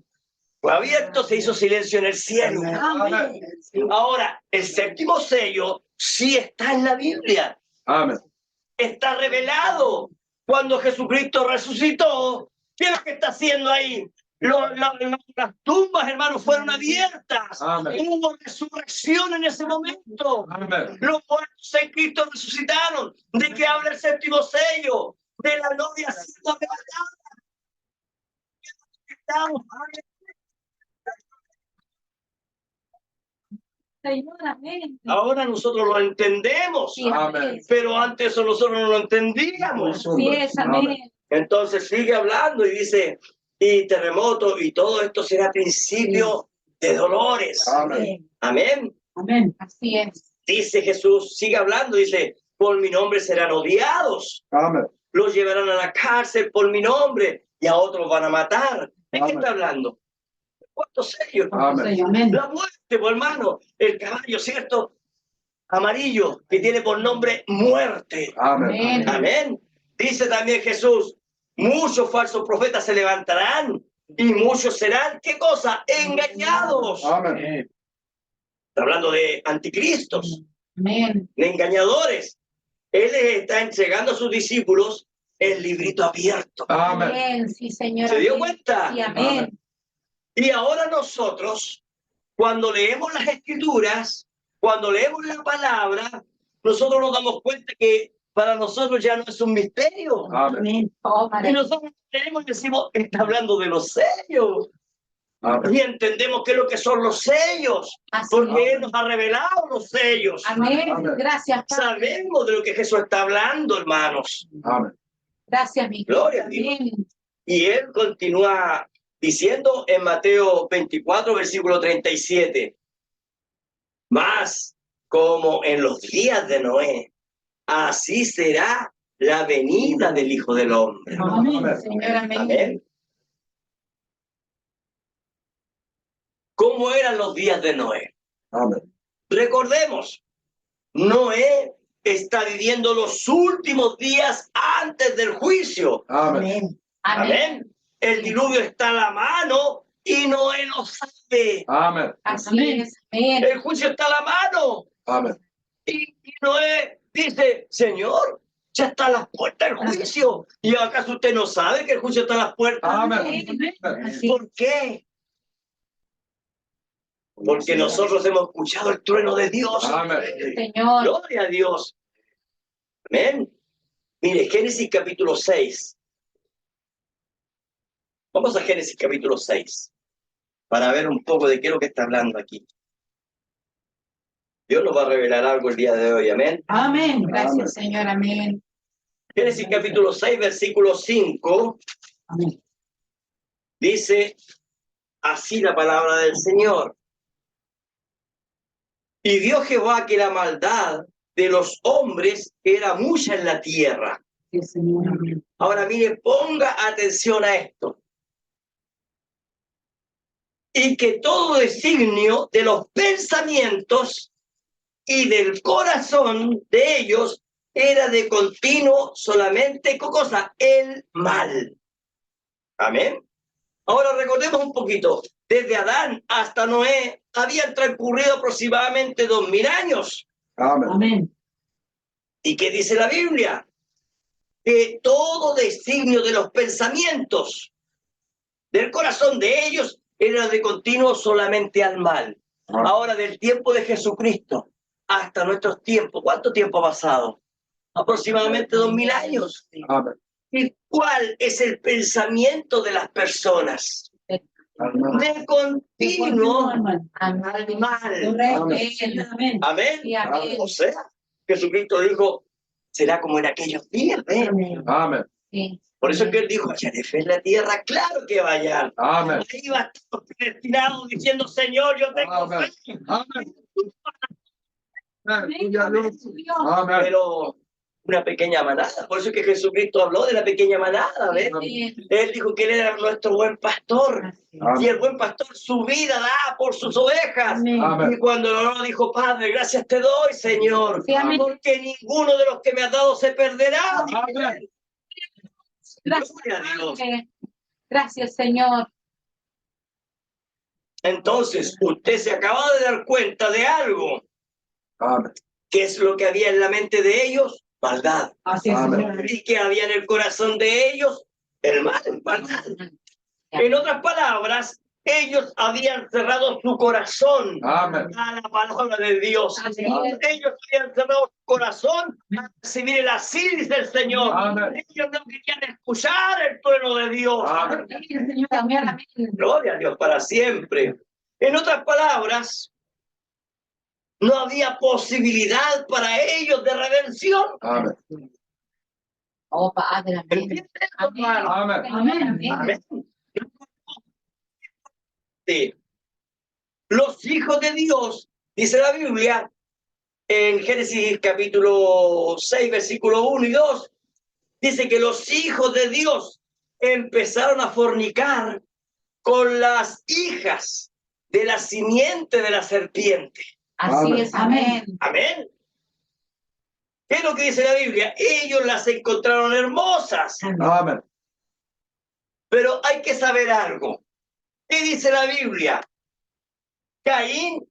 fue abierto se hizo silencio en el cielo. Amén. Ahora, el séptimo sello sí está en la Biblia. Amén. Está revelado. Cuando Jesucristo resucitó, ¿qué es lo que está haciendo ahí? Las tumbas, hermanos, fueron abiertas. Amén. Hubo resurrección en ese momento. Amén. Los muertos en Cristo resucitaron. ¿De qué habla el séptimo sello? De la novia siendo arrebatada. Señor, amén. Ahora nosotros lo entendemos, Sí, amén. pero antes eso nosotros no lo entendíamos. Así es, amén. Entonces sigue hablando y dice, y terremoto, y todo esto será principio de dolores. Amén. Amén. Amén. Así es. Dice Jesús, sigue hablando, dice, por mi nombre serán odiados, Amén. los llevarán a la cárcel por mi nombre, y a otros van a matar. ¿De qué Amén. está hablando? ¿Cuántos sellos? Amén. Amén. La muerte, por hermano, el caballo, ¿cierto? Amarillo, que tiene por nombre muerte. Amén. Amén. Dice también Jesús, muchos falsos profetas se levantarán y muchos serán, ¿qué cosa? Engañados. Amén. Está hablando de anticristos, Amén. de engañadores. Él les está entregando a sus discípulos el librito abierto. Amén. Amén. Sí, Señor. ¿Se dio amén. cuenta? Sí, amén. Y ahora nosotros, cuando leemos las escrituras, cuando leemos la palabra, nosotros nos damos cuenta que para nosotros ya no es un misterio. Amén. Oh, Y maravilloso. nosotros leemos y decimos, está hablando de los sellos. Amén. Y entendemos qué es lo que son los sellos, Así porque es. Él nos ha revelado los sellos. Amén. Amén. Gracias, Padre. Sabemos de lo que Jesús está hablando, hermanos. Amén. Gracias, mi Gloria a Cristo. Dios. Amén. Y Él continúa diciendo en Mateo 24, versículo 37, más como en los días de Noé, así será la venida del Hijo del Hombre. Amén. Señor, amén. Amén. ¿Cómo eran los días de Noé? Amén. Recordemos, Noé está viviendo los últimos días antes del juicio. Amén. Amén. Amén. El diluvio está a la mano y Noé lo sabe. Amén. Así es. Amén. El juicio está a la mano. Amén. Y Noé dice, Señor, ya está a las puertas del juicio. ¿Y acaso usted no sabe que el juicio está a las puertas? Amén. Así ¿Por qué? Porque nosotros hemos escuchado el trueno de Dios. Amén. Señor. Gloria a Dios. Amén. Mire, Génesis capítulo 6. Vamos a Génesis capítulo 6 para ver un poco de qué es lo que está hablando aquí. Dios nos va a revelar algo el día de hoy. Amén. Amén. Gracias, Amén. Señor. Amén. Génesis capítulo 6, versículo 5. Amén. Dice así la palabra del Señor. Y vio Jehová que la maldad de los hombres era mucha en la tierra. Sí, Señor. Amén. Ahora mire, ponga atención a esto. Y que todo designio de los pensamientos y del corazón de ellos era de continuo solamente, ¿qué cosa? El mal. Amén. Ahora recordemos un poquito. Desde Adán hasta Noé habían transcurrido aproximadamente 2000 años. Amén. Amén. ¿Y qué dice la Biblia? Que todo designio de los pensamientos del corazón de ellos era de continuo solamente al mal. Ahora, del tiempo de Jesucristo hasta nuestros tiempos, ¿cuánto tiempo ha pasado? Aproximadamente 2000 años. Amén. ¿Y cuál es el pensamiento de las personas? de continuo hermano. al mal. Correcto. Amén. Amén. Sí, amén. O sea, Jesucristo dijo, será como en aquellos días. ¿Ves? Amén. Sí. Por eso es que él dijo, hallaré fe en la tierra, claro que va a hallar. Amén. Ahí va todo predestinado diciendo, Señor, yo tengo Amén. fe. Amén. Amén. Gloria a Dios. Dios. Amén. Pero una pequeña manada. Por eso es que Jesucristo habló de la pequeña manada. ¿Ves? Amén. Él dijo que él era nuestro buen pastor. Amén. Y el buen pastor su vida da por sus ovejas. Amén. Y cuando lo oró dijo, Padre, gracias te doy, Señor. Sí, amén. Porque ninguno de los que me has dado se perderá. Amén. Gracias, Gloria a Dios. Padre. Gracias, Señor. Entonces, usted se acaba de dar cuenta de algo. Amén. ¿Qué es lo que había en la mente de ellos? Maldad. Así es, Amén. Señor. ¿Y qué había en el corazón de ellos? El mal, maldad. En otras palabras, ellos habían cerrado su corazón Amén. a la palabra de Dios. Amén. Ellos habían cerrado su corazón a recibir el así, dice el Señor. Amén. Ellos no querían escuchar el trueno de Dios. Amén. Señor, amén. Amén. Gloria a Dios para siempre. En otras palabras, no había posibilidad para ellos de redención. Amén. Oh, Padre, amén. ¿Entienden, Amén. hermano? Amén. Amén. Amén. Sí. Los hijos de Dios, dice la Biblia, en Génesis capítulo 6, versículo 1 y 2, dice que los hijos de Dios empezaron a fornicar con las hijas de la simiente de la serpiente. Así Amén. es, amén. Amén. ¿Qué es lo que dice la Biblia? Ellos las encontraron hermosas, Amén. pero hay que saber algo. ¿Qué dice la Biblia? Caín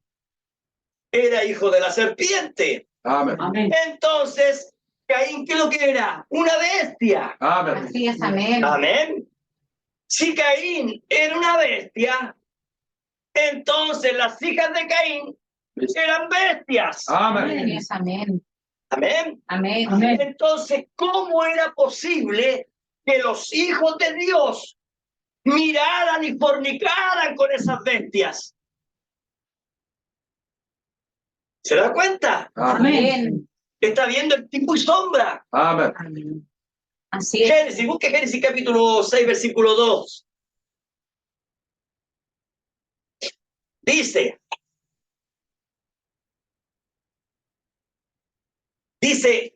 era hijo de la serpiente. Amén. Amén. Entonces, Caín, ¿qué es lo que era? Una bestia. Amén. Así es, amén. Amén. Si Caín era una bestia, entonces las hijas de Caín eran bestias. Así Amén. es, amén. Amén. Amén. Amén. Entonces, ¿cómo era posible que los hijos de Dios miraran y fornicaran con esas bestias? ¿Se da cuenta? Amén. Está viendo el tipo y sombra. Amén. Amén. Así es. Génesis, busque Génesis capítulo 6, versículo 2. Dice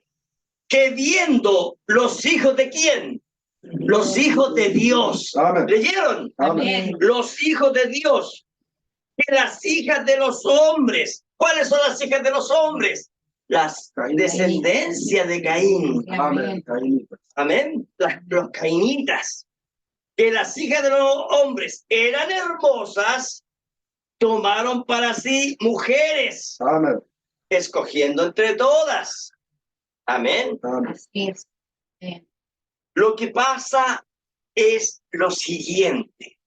que viendo los hijos de quién? Los hijos de Dios. Amén. ¿Leyeron? Amén. Los hijos de Dios. Que las hijas de los hombres. ¿Cuáles son las hijas de los hombres? Las descendencias de Caín. Amén. Amén. Los cainitas. Que las hijas de los hombres eran hermosas, tomaron para sí mujeres, Amén. escogiendo entre todas. Amén. Amén. Así es. Amén. Lo que pasa es lo siguiente,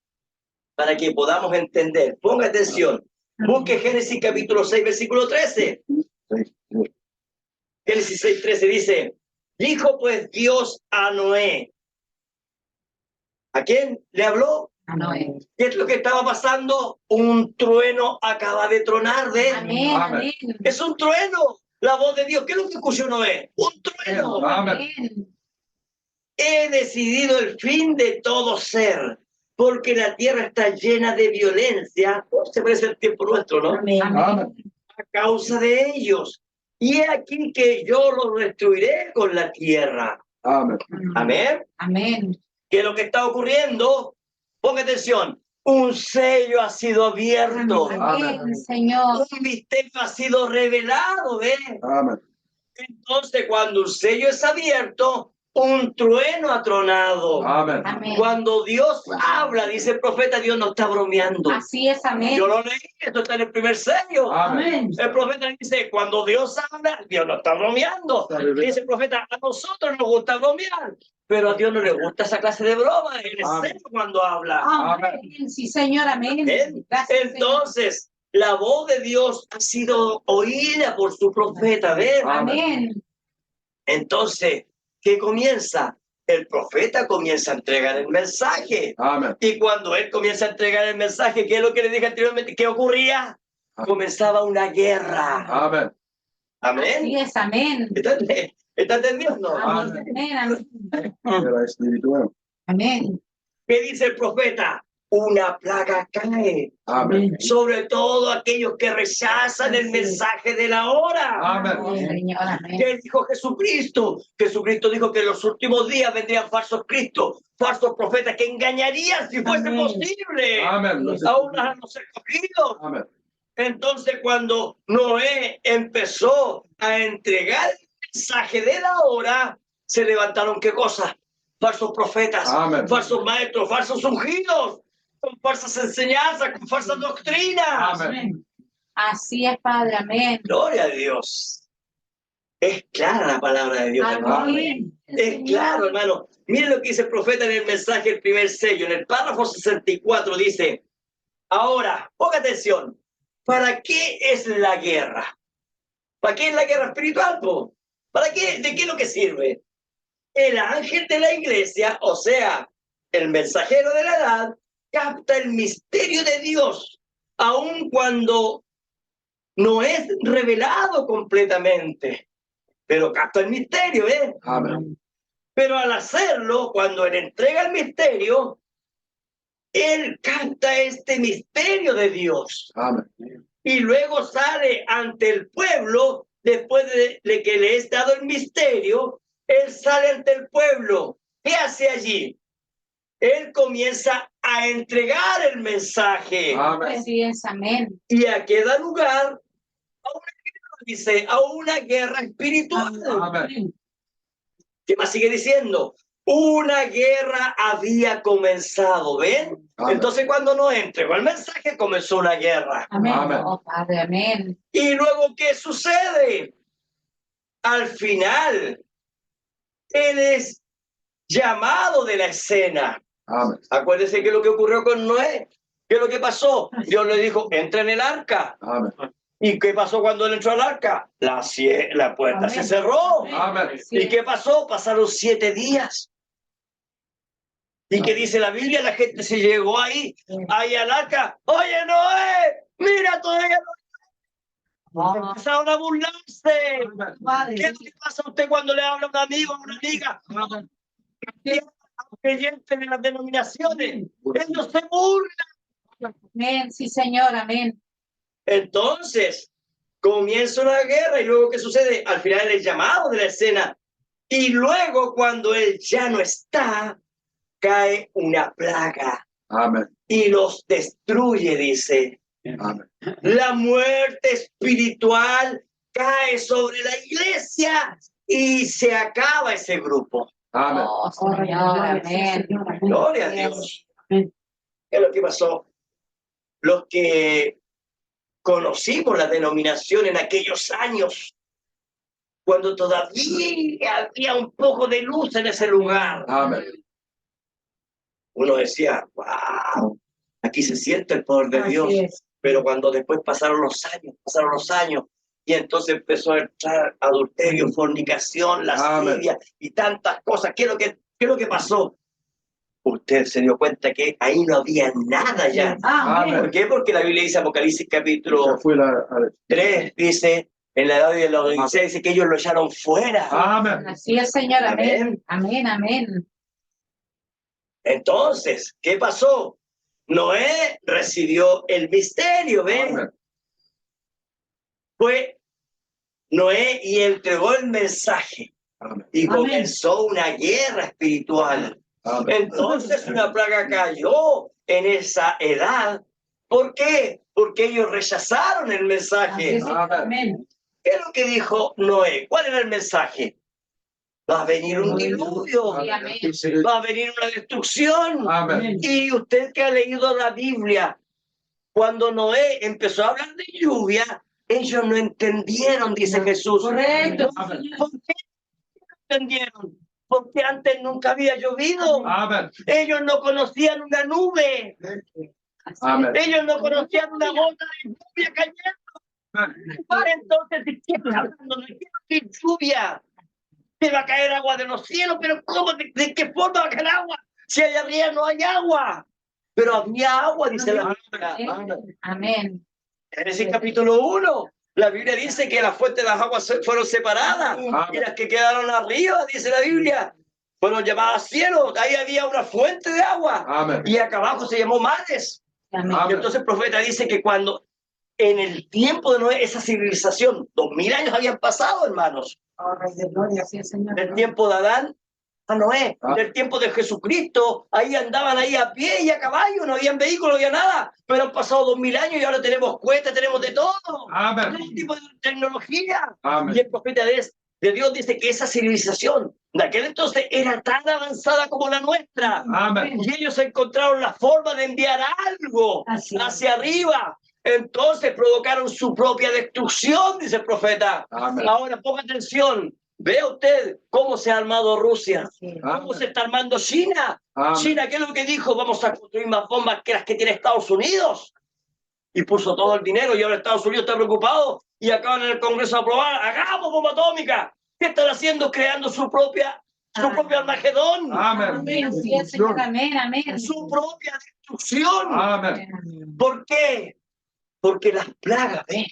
para que podamos entender. Ponga atención. Busque Génesis capítulo 6, versículo 13. Génesis 6, 13 dice, dijo pues Dios a Noé. ¿A quién le habló? Amén. ¿Qué es lo que estaba pasando? Un trueno acaba de tronar de... Amén. Amén. Es un trueno. La voz de Dios. ¿Qué es lo que escuchó Noé? Un trueno. Amén. He decidido el fin de todo ser, porque la tierra está llena de violencia. Se parece el tiempo nuestro, ¿no? Amén. Amén. A causa de ellos. Y he aquí que yo los destruiré con la tierra. Amén. Amén. Amén. ¿Qué es lo que está ocurriendo? Ponga atención. Un sello ha sido abierto. Amén, Señor. Un misterio ha sido revelado, ¿ves? Amén. Entonces, cuando un sello es abierto, un trueno ha tronado. Amén. Amén. Cuando Dios habla, dice el profeta, Dios no está bromeando. Así es, amén. Yo lo leí, esto está en el primer sello. Amén. El profeta dice, cuando Dios habla, Dios no está bromeando. Dice el profeta, a nosotros nos gusta bromear, pero a Dios no le gusta esa clase de broma. Él es Amén. serio cuando habla. Amén. Sí, Señor, amén. Amén. Gracias, Señor. Entonces, la voz de Dios ha sido oída por su profeta, ¿ves? Amén. Entonces, ¿qué comienza? el profeta comienza a entregar el mensaje. Amen. Y cuando él comienza a entregar el mensaje, ¿qué es lo que le dije anteriormente? ¿Qué ocurría? Comenzaba una guerra. Amen. Amén. Así es, amén. ¿Está entendiendo? Amén, amén, amén. Era espiritual. Amén. ¿Qué dice el profeta? Una plaga cae Amen. sobre todo aquellos que rechazan el mensaje de la hora. Oh, Amen. Señor, amén. ¿Qué dijo Jesucristo? Jesucristo dijo que en los últimos días vendrían falsos cristos, falsos profetas que engañarían si fuese Amén. posible Amen. aún a los escogidos. Amen. Entonces, cuando Noé empezó a entregar el mensaje de la hora, se levantaron ¿qué cosa? Falsos profetas, Amén. falsos maestros, falsos ungidos, con falsas enseñanzas, con falsas doctrinas. Amén. Así es, Padre, amén. Gloria a Dios. Es clara la palabra de Dios, hermano. Amén. Es claro, hermano. Miren lo que dice el profeta en el mensaje, el primer sello. En el párrafo 64 dice, ahora, ponga atención, ¿para qué es la guerra? ¿Para qué es la guerra espiritual, po? ¿Para qué? ¿De qué es lo que sirve? El ángel de la iglesia, o sea, el mensajero de la edad, capta el misterio de Dios, aun cuando no es revelado completamente, pero capta el misterio, ¿eh? Amen. Pero al hacerlo, cuando él entrega el misterio, él capta este misterio de Dios Amen. y luego sale ante el pueblo después de que le es dado el misterio. Él sale ante el pueblo. ¿Qué hace allí? Él comienza a entregar el mensaje. Amen. Así es, amén. Y a qué da lugar a una guerra, dice, a una guerra espiritual. Amen. ¿Qué más sigue diciendo? Una guerra había comenzado, ¿ven? Amén. Entonces cuando no entregó el mensaje comenzó una guerra. Amén. Amén. Oh, Padre, amén. Y luego, ¿qué sucede? Al final, él es llamado de la escena. Amen. Acuérdense que lo que ocurrió con Noé. ¿Qué es lo que pasó? Dios le dijo, entra en el arca. Amen. ¿Y qué pasó cuando él entró al arca? La puerta se Amén. cerró. Amen. ¿Y qué pasó? Pasaron 7 días. ¿Y qué dice la Biblia? La gente se llegó ahí al arca. Oye, Noé, mira, todavía no. Empezaron a burlarse. ¿Qué Padre, es lo que pasa a usted cuando le habla a un amigo o a una amiga? Creyentes de las denominaciones. Ellos se burlan. amén. Sí, Señor, amén. Entonces, comienza una guerra y luego, ¿qué sucede? Al final el llamado de la escena. Y luego, cuando él ya no está, cae una plaga Amen. y los destruye, dice. Amen. La muerte espiritual cae sobre la iglesia y se acaba ese grupo. Amen. Oh, Señor, amén. Gloria a Dios. ¿Qué es lo que pasó? Los que conocimos la denominación en aquellos años, cuando todavía había un poco de luz en ese lugar, Amen. uno decía, wow, aquí se siente el poder de Así Dios. es. Pero cuando después pasaron los años, y entonces empezó a entrar adulterio, fornicación, lascivia y tantas cosas. ¿Qué es lo que pasó? Usted se dio cuenta que ahí no había nada ya. Amén. ¿Por qué? Porque la Biblia dice, Apocalipsis capítulo Ya fue la... 3, dice, en la edad de la Odisea, dice que ellos lo echaron fuera. Amen. Así es, Señor, amén. Amén. Amén, amén. Entonces, ¿qué pasó? Noé recibió el misterio, ¿ven? Amen. Fue Noé y entregó el mensaje Amen. y Amén. comenzó una guerra espiritual. Amen. Entonces una plaga cayó en esa edad. ¿Por qué? Porque ellos rechazaron el Así mensaje. es, amén. ¿Qué es lo que dijo Noé? ¿Cuál era el mensaje? Va a venir un diluvio, Sí, amén. va a venir una destrucción. Amen. Y usted que ha leído la Biblia, cuando Noé empezó a hablar de lluvia, ellos no entendieron, dice Jesús. Correcto. Amen. ¿Por qué no entendieron? Porque antes nunca había llovido. Amen. Ellos no conocían una nube. Amen. Ellos no conocían una gota de lluvia cayendo. Entonces, ¿de qué está hablando? No quiero que lluvia. que va a caer agua de los cielos, pero ¿cómo? ¿De qué forma va a caer agua? Si allá arriba no hay agua. Pero había agua, dice la Biblia. Amén. Génesis capítulo 1, la Biblia dice que las fuentes de las aguas fueron separadas y las que quedaron arriba, dice la Biblia, fueron llamadas cielos. Ahí había una fuente de agua. Amén. Y acá abajo se llamó mares. Amén. Y entonces el profeta dice que cuando en el tiempo de Noé, esa civilización, 2000 años habían pasado, hermanos. Oh, Rey de gloria, sí, Señor. Del tiempo de Adán a Noé, del tiempo de Jesucristo, ahí andaban ahí a pie y a caballo, no habían vehículos, no había nada, pero han pasado 2000 años y ahora tenemos cuentas, tenemos de todo, Amén. todo tipo de tecnología. Amén. Y el profeta de Dios dice que esa civilización de aquel entonces era tan avanzada como la nuestra. Amén. Y ellos encontraron la forma de enviar algo Así es. hacia arriba. Entonces provocaron su propia destrucción, dice el profeta. Amén. Ahora ponga atención. Vea usted cómo se ha armado Rusia, Así es. cómo se está armando China. Amén. China, ¿qué es lo que dijo? Vamos a construir más bombas que las que tiene Estados Unidos. Y puso todo el dinero y ahora Estados Unidos está preocupado y acaban en el Congreso de aprobar, hagamos bomba atómica. ¿Qué están haciendo? Creando su propio Armagedón. Amén. Amén. Sí, Señor. Amén. Amén. Su propia destrucción. Amén. ¿Por qué? Porque las plagas, ¿ves?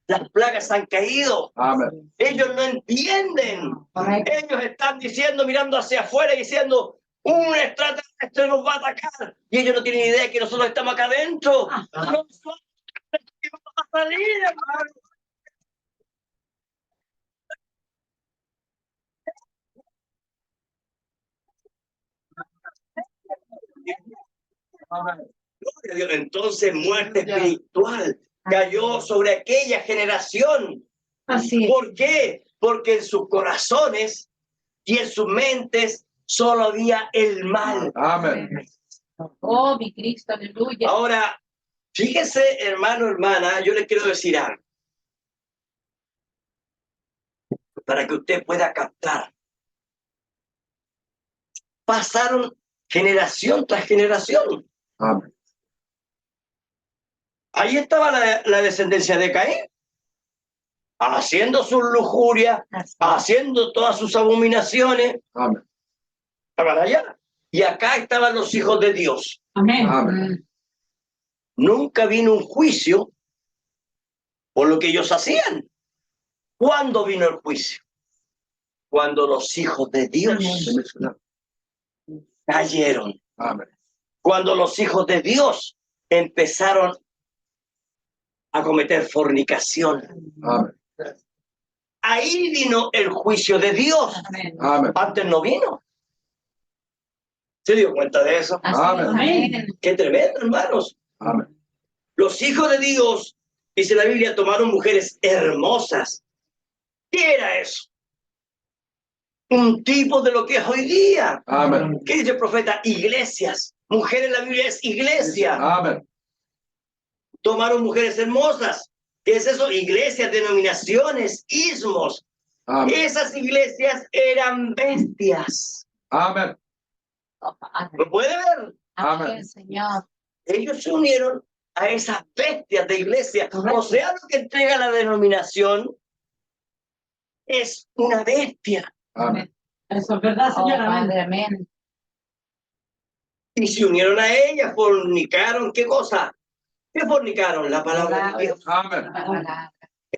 Las plagas han caído. Amén. Ellos no entienden. Correcto. Ellos están diciendo, mirando hacia afuera y diciendo, un extraterrestre nos va a atacar. Y ellos no tienen idea que nosotros estamos acá adentro. Nosotros que vamos a salir, hermano. Amén. Gloria a Dios. Entonces, muerte espiritual cayó sobre aquella generación. Así es. ¿Por qué? Porque en sus corazones y en sus mentes solo había el mal. Amén. Oh, mi Cristo, aleluya. Ahora, fíjese, hermano, hermana, yo le quiero decir algo. Para que usted pueda captar. Pasaron generación tras generación. Amén. Ahí estaba la descendencia de Caín, haciendo sus lujurias, haciendo todas sus abominaciones. Amén. Estaban allá. Y acá estaban los hijos de Dios. Amén. Amén. Nunca vino un juicio por lo que ellos hacían. ¿Cuándo vino el juicio? Cuando los hijos de Dios cayeron. Amén. Cuando los hijos de Dios empezaron a cometer fornicación. Amén. Ahí vino el juicio de Dios. Amén. Amén. Antes no vino. ¿Se dio cuenta de eso? Amén. Amén. Qué tremendo, hermanos. Amén. Los hijos de Dios, dice la Biblia, tomaron mujeres hermosas. ¿Qué era eso? Un tipo de lo que es hoy día. Amén. ¿Qué dice el profeta? Iglesias. Mujer en la Biblia es iglesia. Amén. Tomaron mujeres hermosas. ¿Qué es eso? Iglesias, denominaciones, ismos. Amén. Esas iglesias eran bestias. Amén. ¿Lo puede ver? Amén, Señor. Ellos se unieron a esas bestias de iglesia. O sea, lo que entrega la denominación es una bestia. Amén. Eso es verdad, Oh, Señor. Amén. Padre, amén. Y se unieron a ella, fornicaron. ¿Qué cosa? ¿Qué fornicaron? La palabra de Dios. Amén. La palabra.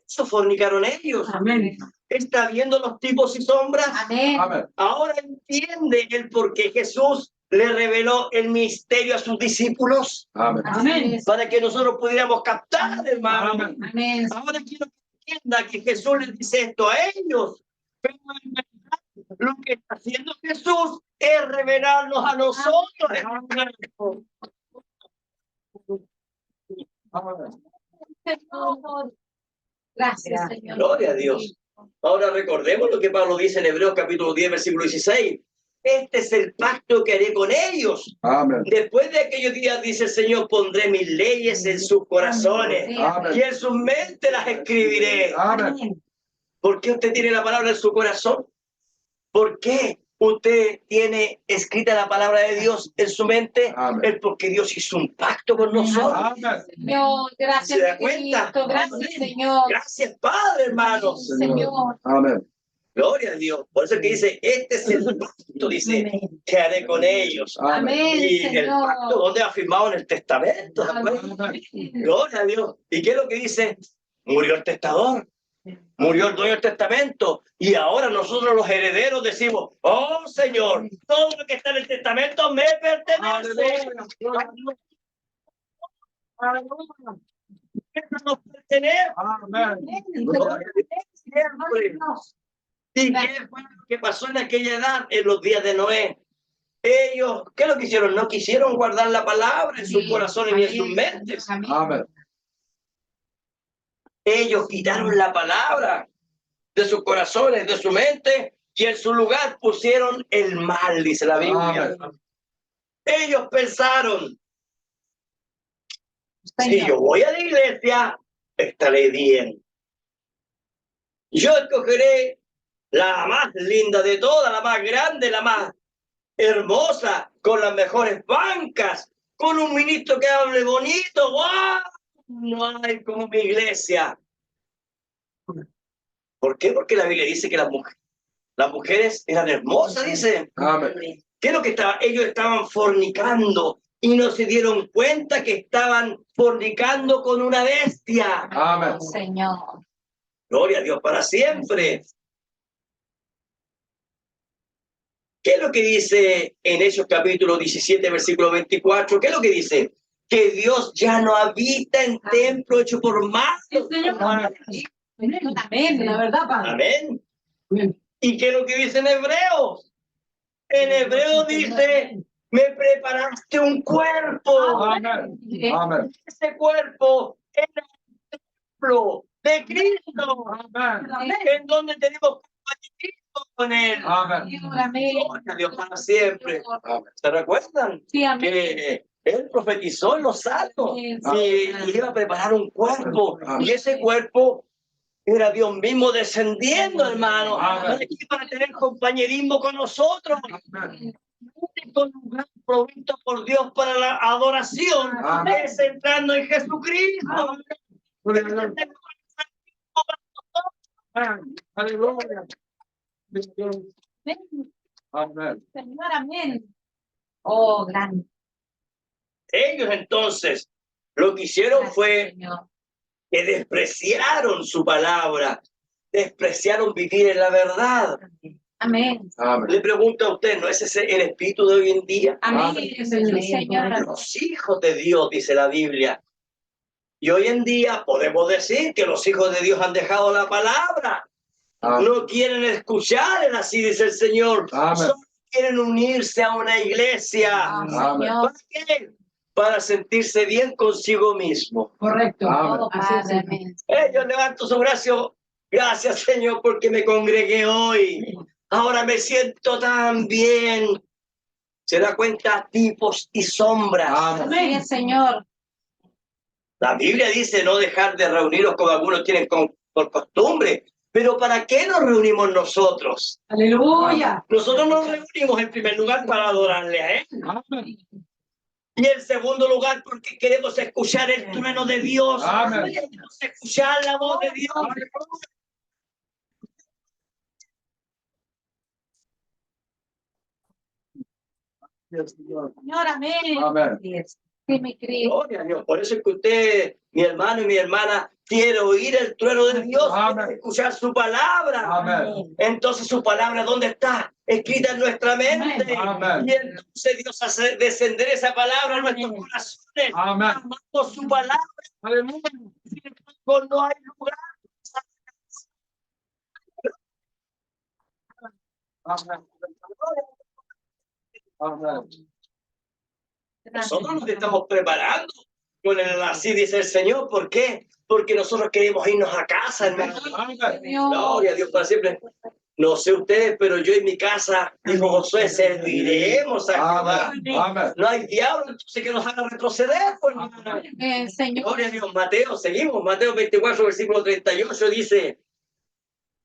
Eso fornicaron ellos. Amén. ¿Está viendo los tipos y sombras? Amén. Amén. Ahora entiende el por qué Jesús le reveló el misterio a sus discípulos. Amén. Amén. Para que nosotros pudiéramos captar, hermano. Amén. Amén. Ahora quiero que entienda que Jesús les dice esto a ellos. Pero en verdad, lo que está haciendo Jesús es revelarnos a nosotros. Gracias, Señor. Gloria a Dios. Ahora recordemos lo que Pablo dice en Hebreos capítulo 10, versículo 16. Este es el pacto que haré con ellos. Amén. Después de aquellos días, dice el Señor, pondré mis leyes en sus corazones Amén. y en sus mentes las escribiré. Amén. ¿Por qué usted tiene la palabra en su corazón? ¿Por qué usted tiene escrita la palabra de Dios en su mente? Amén. Es porque Dios hizo un pacto con nosotros. Amén. Señor, gracias, ¿Se da cuenta? Cristo. Gracias, Señor. Gracias, Padre, hermanos. Señor. Amén. Gloria a Dios. Por eso es que dice, este es el pacto, dice, Amén. que haré con ellos. Amén, Y el Señor. pacto donde ha firmado en el testamento. ¿de acuerdo? Amén. Gloria a Dios. ¿Y qué es lo que dice? Murió el testador. Murió el dueño del testamento. Y ahora nosotros los herederos decimos, oh Señor, todo lo que está en el testamento me pertenece. Eso nos pertenece. Gloria a Dios siempre. ¿Y qué fue lo que pasó en aquella edad, en los días de Noé? Ellos, ¿qué es lo que hicieron? No quisieron guardar la palabra en sus corazones ni en sus mentes. Amén. Ellos quitaron la palabra de sus corazones, de su mente, y en su lugar pusieron el mal, dice la Biblia. Amén. Ellos pensaron, si yo voy a la iglesia, estaré bien. Yo escogeré la más linda de todas, la más grande, la más hermosa, con las mejores bancas, con un ministro que hable bonito. ¡Wow! No hay como mi iglesia. ¿Por qué? Porque la Biblia dice que las mujeres eran hermosas, dice. Amén. ¿Qué es lo que estaba? Ellos estaban fornicando y no se dieron cuenta que estaban fornicando con una bestia. Amén. Señor. Gloria a Dios para siempre. ¿Qué es lo que dice en Hechos capítulo 17, versículo 24? ¿Qué es lo que dice? Que Dios ya no habita en templo hecho por manos. Sí, Señor. Amén. La verdad, Padre. Amén. Amén. ¿Y qué es lo que dice en Hebreos? En Hebreo dice, me preparaste un cuerpo. Amén. Amén. Ese cuerpo es el templo de Cristo, Amén. en donde tenemos compañerismo con Él. Amén. Amén. Gloria a Dios para siempre. Amén. ¿Se recuerdan? Sí, amén. Que Él profetizó en los salmos y iba a preparar un cuerpo. Y ese cuerpo era Dios mismo descendiendo, hermano, Amén. aquí para tener compañerismo con nosotros. Amén. El único lugar provisto por Dios para la adoración Amén. es entrando en Jesucristo. Amén. Aleluya. Amén. Señor, amén. Oh, grande. Ellos entonces lo que hicieron Gracias, fue Señor. que despreciaron su palabra, despreciaron vivir en la verdad. Amén. Amén. Le pregunto a usted, ¿no es ese el espíritu de hoy en día? Amén. Sí, Señor. Los hijos de Dios, dice la Biblia. Y hoy en día podemos decir que los hijos de Dios han dejado la palabra. Amén. No quieren escuchar, así dice el Señor. Amén. Solo quieren unirse a una iglesia. Señor. ¿Para qué? Para sentirse bien consigo mismo. Correcto. Amén. Oh, Padre, amén. Yo levanto su brazo. Gracias, Señor, porque me congregué hoy. Ahora me siento tan bien. Se da cuenta, tipos y sombras. Amén. Sí, Señor. La Biblia dice no dejar de reuniros como algunos tienen por costumbre. Pero ¿para qué nos reunimos nosotros? Aleluya. Nosotros nos reunimos en primer lugar para adorarle a Él. Amén. Y en segundo lugar porque queremos escuchar el trueno de Dios. Amén. Queremos escuchar la voz de Dios. Señor, amén. Amén. Sí, mi Cristo. Gloria a Dios. Por eso es que usted, mi hermano y mi hermana, quiere oír el trueno de Dios, Amén. quiere escuchar su palabra. Amén. Entonces su palabra, ¿dónde está? Escrita en nuestra mente. Amén. Y entonces Dios hace descender esa palabra a nuestros corazones. Amén. Amando su palabra. Aleluya. No hay lugar. Amén. Amén. Nosotros nos estamos preparando con el así dice el Señor. ¿Por qué? Porque nosotros queremos irnos a casa, hermano. Amén. Gloria a Dios para siempre. No sé ustedes, pero yo en mi casa, dijo Josué, serviremos a Jehová. Amén. No hay diablo entonces que nos haga retroceder, pues, hermano. Señor. Gloria a Dios. Mateo, seguimos. Mateo 24, versículo 38 dice,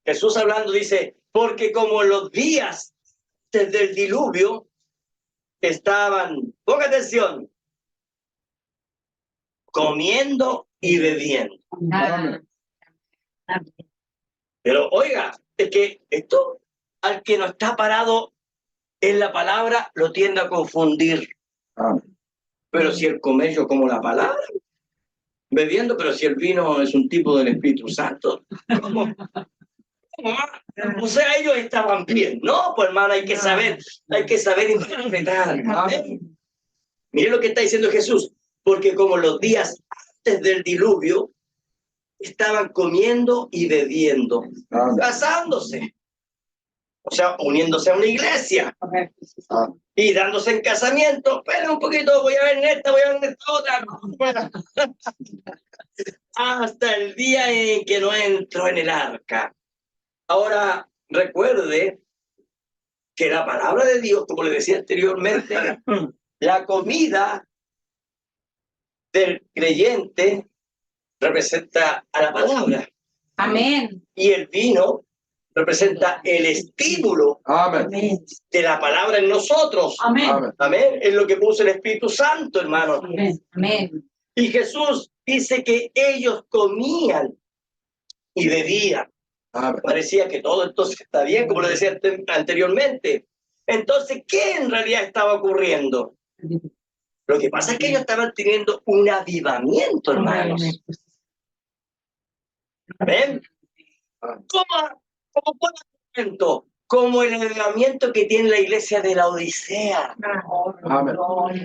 Jesús hablando dice, porque como en los días desde el diluvio estaban, ponga atención, comiendo y bebiendo. Amén. Pero oiga, es que esto, al que no está parado en la palabra, lo tiende a confundir. Amén. Pero si el comer como la palabra, bebiendo, pero si el vino es un tipo del Espíritu Santo, ¿cómo? O sea, ellos estaban bien. No, pues hermano, hay que saber interpretar. Amén. Miren lo que está diciendo Jesús, porque como los días antes del diluvio, estaban comiendo y bebiendo, casándose, o sea, uniéndose a una iglesia y dándose en casamiento. Espera un poquito, voy a ver en esta, voy a ver en esta otra. Hasta el día en que no entró en el arca. Ahora, recuerde que la palabra de Dios, como le decía anteriormente, la comida del creyente representa a la palabra. Amén. Y el vino representa el estímulo Amén. de la palabra en nosotros. Amén. Amén. Amén. Es lo que puso el Espíritu Santo, hermano. Amén. Y Jesús dice que ellos comían y bebían. Amén. Parecía que todo entonces está bien, como lo decía anteriormente. Entonces, ¿qué en realidad estaba ocurriendo? Lo que pasa es que ellos estaban teniendo un avivamiento, hermanos. ¿Ven? ¿Cómo cuál avivamiento? Como el avivamiento que tiene la iglesia de la Odisea. Amén.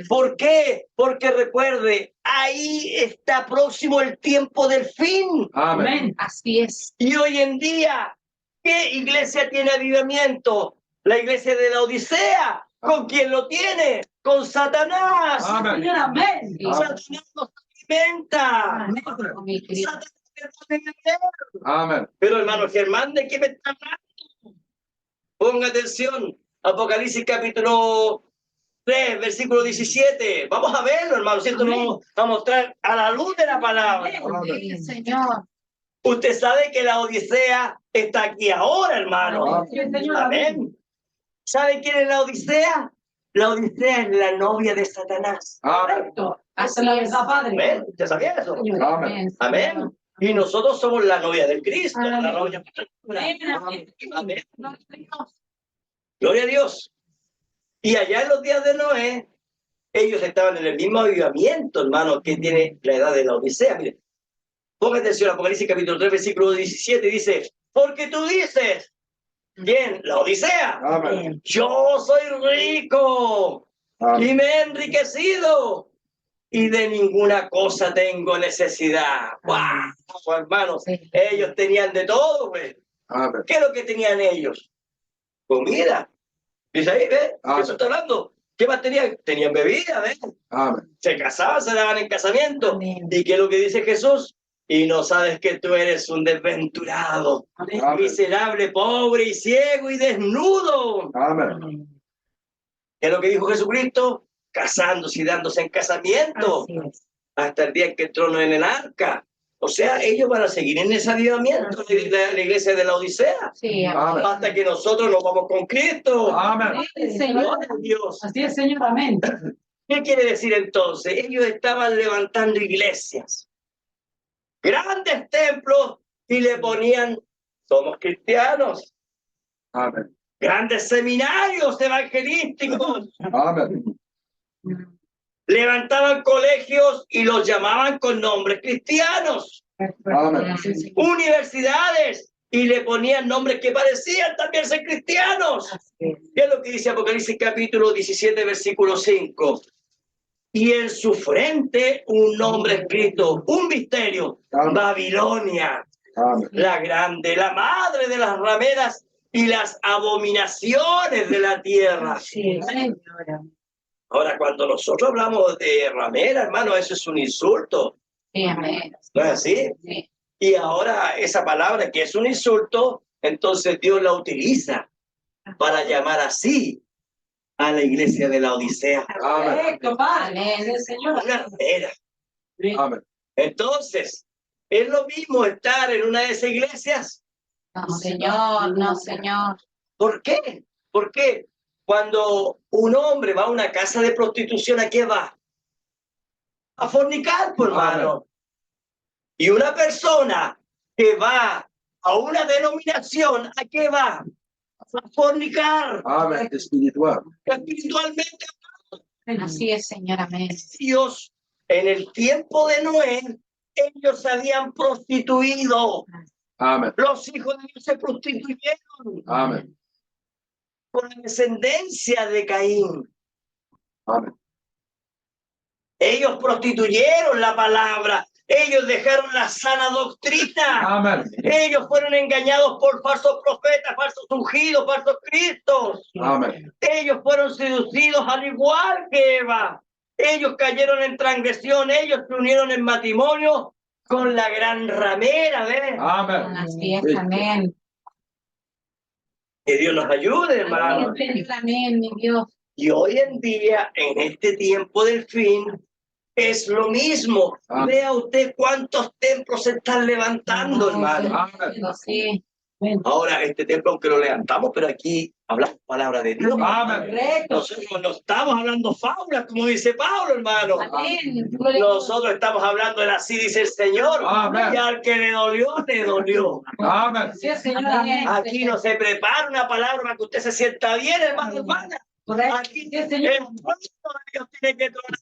¿Por qué? Porque recuerde, ahí está próximo el tiempo del fin. Amén. Así es. Y hoy en día, ¿qué iglesia tiene avivamiento? La iglesia de la Odisea. ¿Con quién lo tiene? Con Satanás. Amén. Señor, amén. Satanás nos alimenta. Oh, mi Cristo. Satanás nos alimenta. Amén. Pero hermano Germán, ¿de qué me está hablando? Ponga atención. Apocalipsis capítulo 3, versículo 17. Vamos a verlo, hermano. Esto nos vamos a mostrar a la luz de la palabra. Sí, Señor. Usted sabe que la Odisea está aquí ahora, hermano. Sí, Señor, amén. Amén. ¿Sabe quién es la Odisea? La Odisea es la novia de Satanás. Amén. Correcto. Esa es la verdad, Padre. ¿Ven? ¿Ya sabía eso? Señor. Amén. Amén. Y nosotros somos la novia de Cristo. La Amén. novia. Amén. Amén. Gloria a Dios. Y allá en los días de Noé, ellos estaban en el mismo avivamiento, hermano, que tiene la edad de la Odisea. Mire, ponga atención, Apocalipsis capítulo 3, versículo 17, dice, porque tú dices, ¿quién? La Odisea. Amén. Yo soy rico y Amén. me he enriquecido y de ninguna cosa tengo necesidad. ¡Wow! Hermanos, ellos tenían de todo, pues. Amén. ¿Qué es lo que tenían ellos? Comida. Dice ahí, ¿ves? Amén. Eso está hablando. ¿Qué más tenían? Tenían bebida, ¿ves? Amén. Se casaban, se daban en casamiento. Amén. ¿Y qué es lo que dice Jesús? Y no sabes que tú eres un desventurado, Amén. Amén. miserable, pobre y ciego y desnudo. Amén. ¿Qué es lo que dijo Jesucristo? Casándose y dándose en casamiento Así es. hasta el día en que entró en el arca. O sea, ellos van a seguir en ese avivamiento de la iglesia de la Odisea Sí, Amén. hasta que nosotros nos vamos con Cristo. Amén. Sí, Señor. Gloria a Dios. Así es, Señor, amén. ¿Qué quiere decir entonces? Ellos estaban levantando iglesias, grandes templos, y le ponían, somos cristianos, Amén. grandes seminarios evangelísticos, Amén. levantaban colegios y los llamaban con nombres cristianos, Amén. universidades, y le ponían nombres que parecían también ser cristianos. ¿Qué es lo que dice Apocalipsis capítulo 17, versículo 5? Y en su frente un nombre escrito, un misterio, Babilonia, Amén. la grande, la madre de las rameras y las abominaciones de la tierra. Sí, Señora. Ahora, cuando nosotros hablamos de ramera, hermano, eso es un insulto, Sí, amén. ¿no es así? Sí. Y ahora esa palabra que es un insulto, entonces Dios la utiliza para llamar así a la iglesia de la Odisea. Amén. Correcto, Padre. Amén. Sí, Señor. Una ramera. Amén. Entonces, ¿es lo mismo estar en una de esas iglesias? No, Señor, no, Señor. ¿Por qué? Porque cuando un hombre va a una casa de prostitución, ¿a qué va? A fornicar, pues, hermano. Y una persona que va a una denominación, ¿a qué va? A fornicar. Amén. Espiritual. Espiritualmente, Así es, Señor. Amén. Dios, en el tiempo de Noé, ellos se habían prostituido. Amén. Los hijos de Dios se prostituyeron Amén. por la descendencia de Caín. Amén. Ellos prostituyeron la palabra. Ellos dejaron la sana doctrina. Amén. Ellos fueron engañados por falsos profetas, falsos ungidos, falsos cristos. Amén. Ellos fueron seducidos al igual que Eva. Ellos cayeron en transgresión. Ellos se unieron en matrimonio con la gran ramera. ¿Ves? Amén. Así es. Amén. Que Dios nos ayude, hermano. Así es, Señor. Amén, mi Dios. Y hoy en día, en este tiempo del fin, es lo mismo. Amén. Vea usted cuántos templos se están levantando, hermano. Amén. Sí. Ahora, este templo, aunque lo levantamos, pero aquí hablamos palabra de Dios. Amén. Nosotros no estamos hablando fábulas, como dice Pablo, hermano. Amén. Nosotros estamos hablando de así dice el Señor. Amén. Y al que le dolió, le dolió. Amén. Así es, Señor. Amén. Aquí no se prepara una palabra para que usted se sienta bien, hermano, hermana. Aquí el pueblo de Dios tiene que tronar.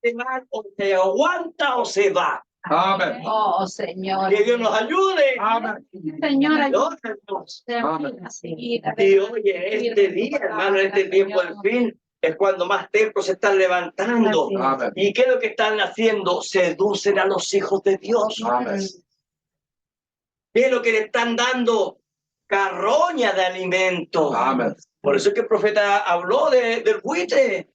Se va, o se aguanta o se va. Amén. Oh, Señor. Que Dios nos ayude. Amén. Señor, Ayúdanos. Amén. Y oye, este día, hermano, este tiempo del fin, es cuando más templos se están levantando. Amén. ¿Y qué es lo que están haciendo? Seducen a los hijos de Dios. Amén. ¿Qué es lo que le están dando? Carroña de alimento. Amén. Por eso es que el profeta habló del buitre.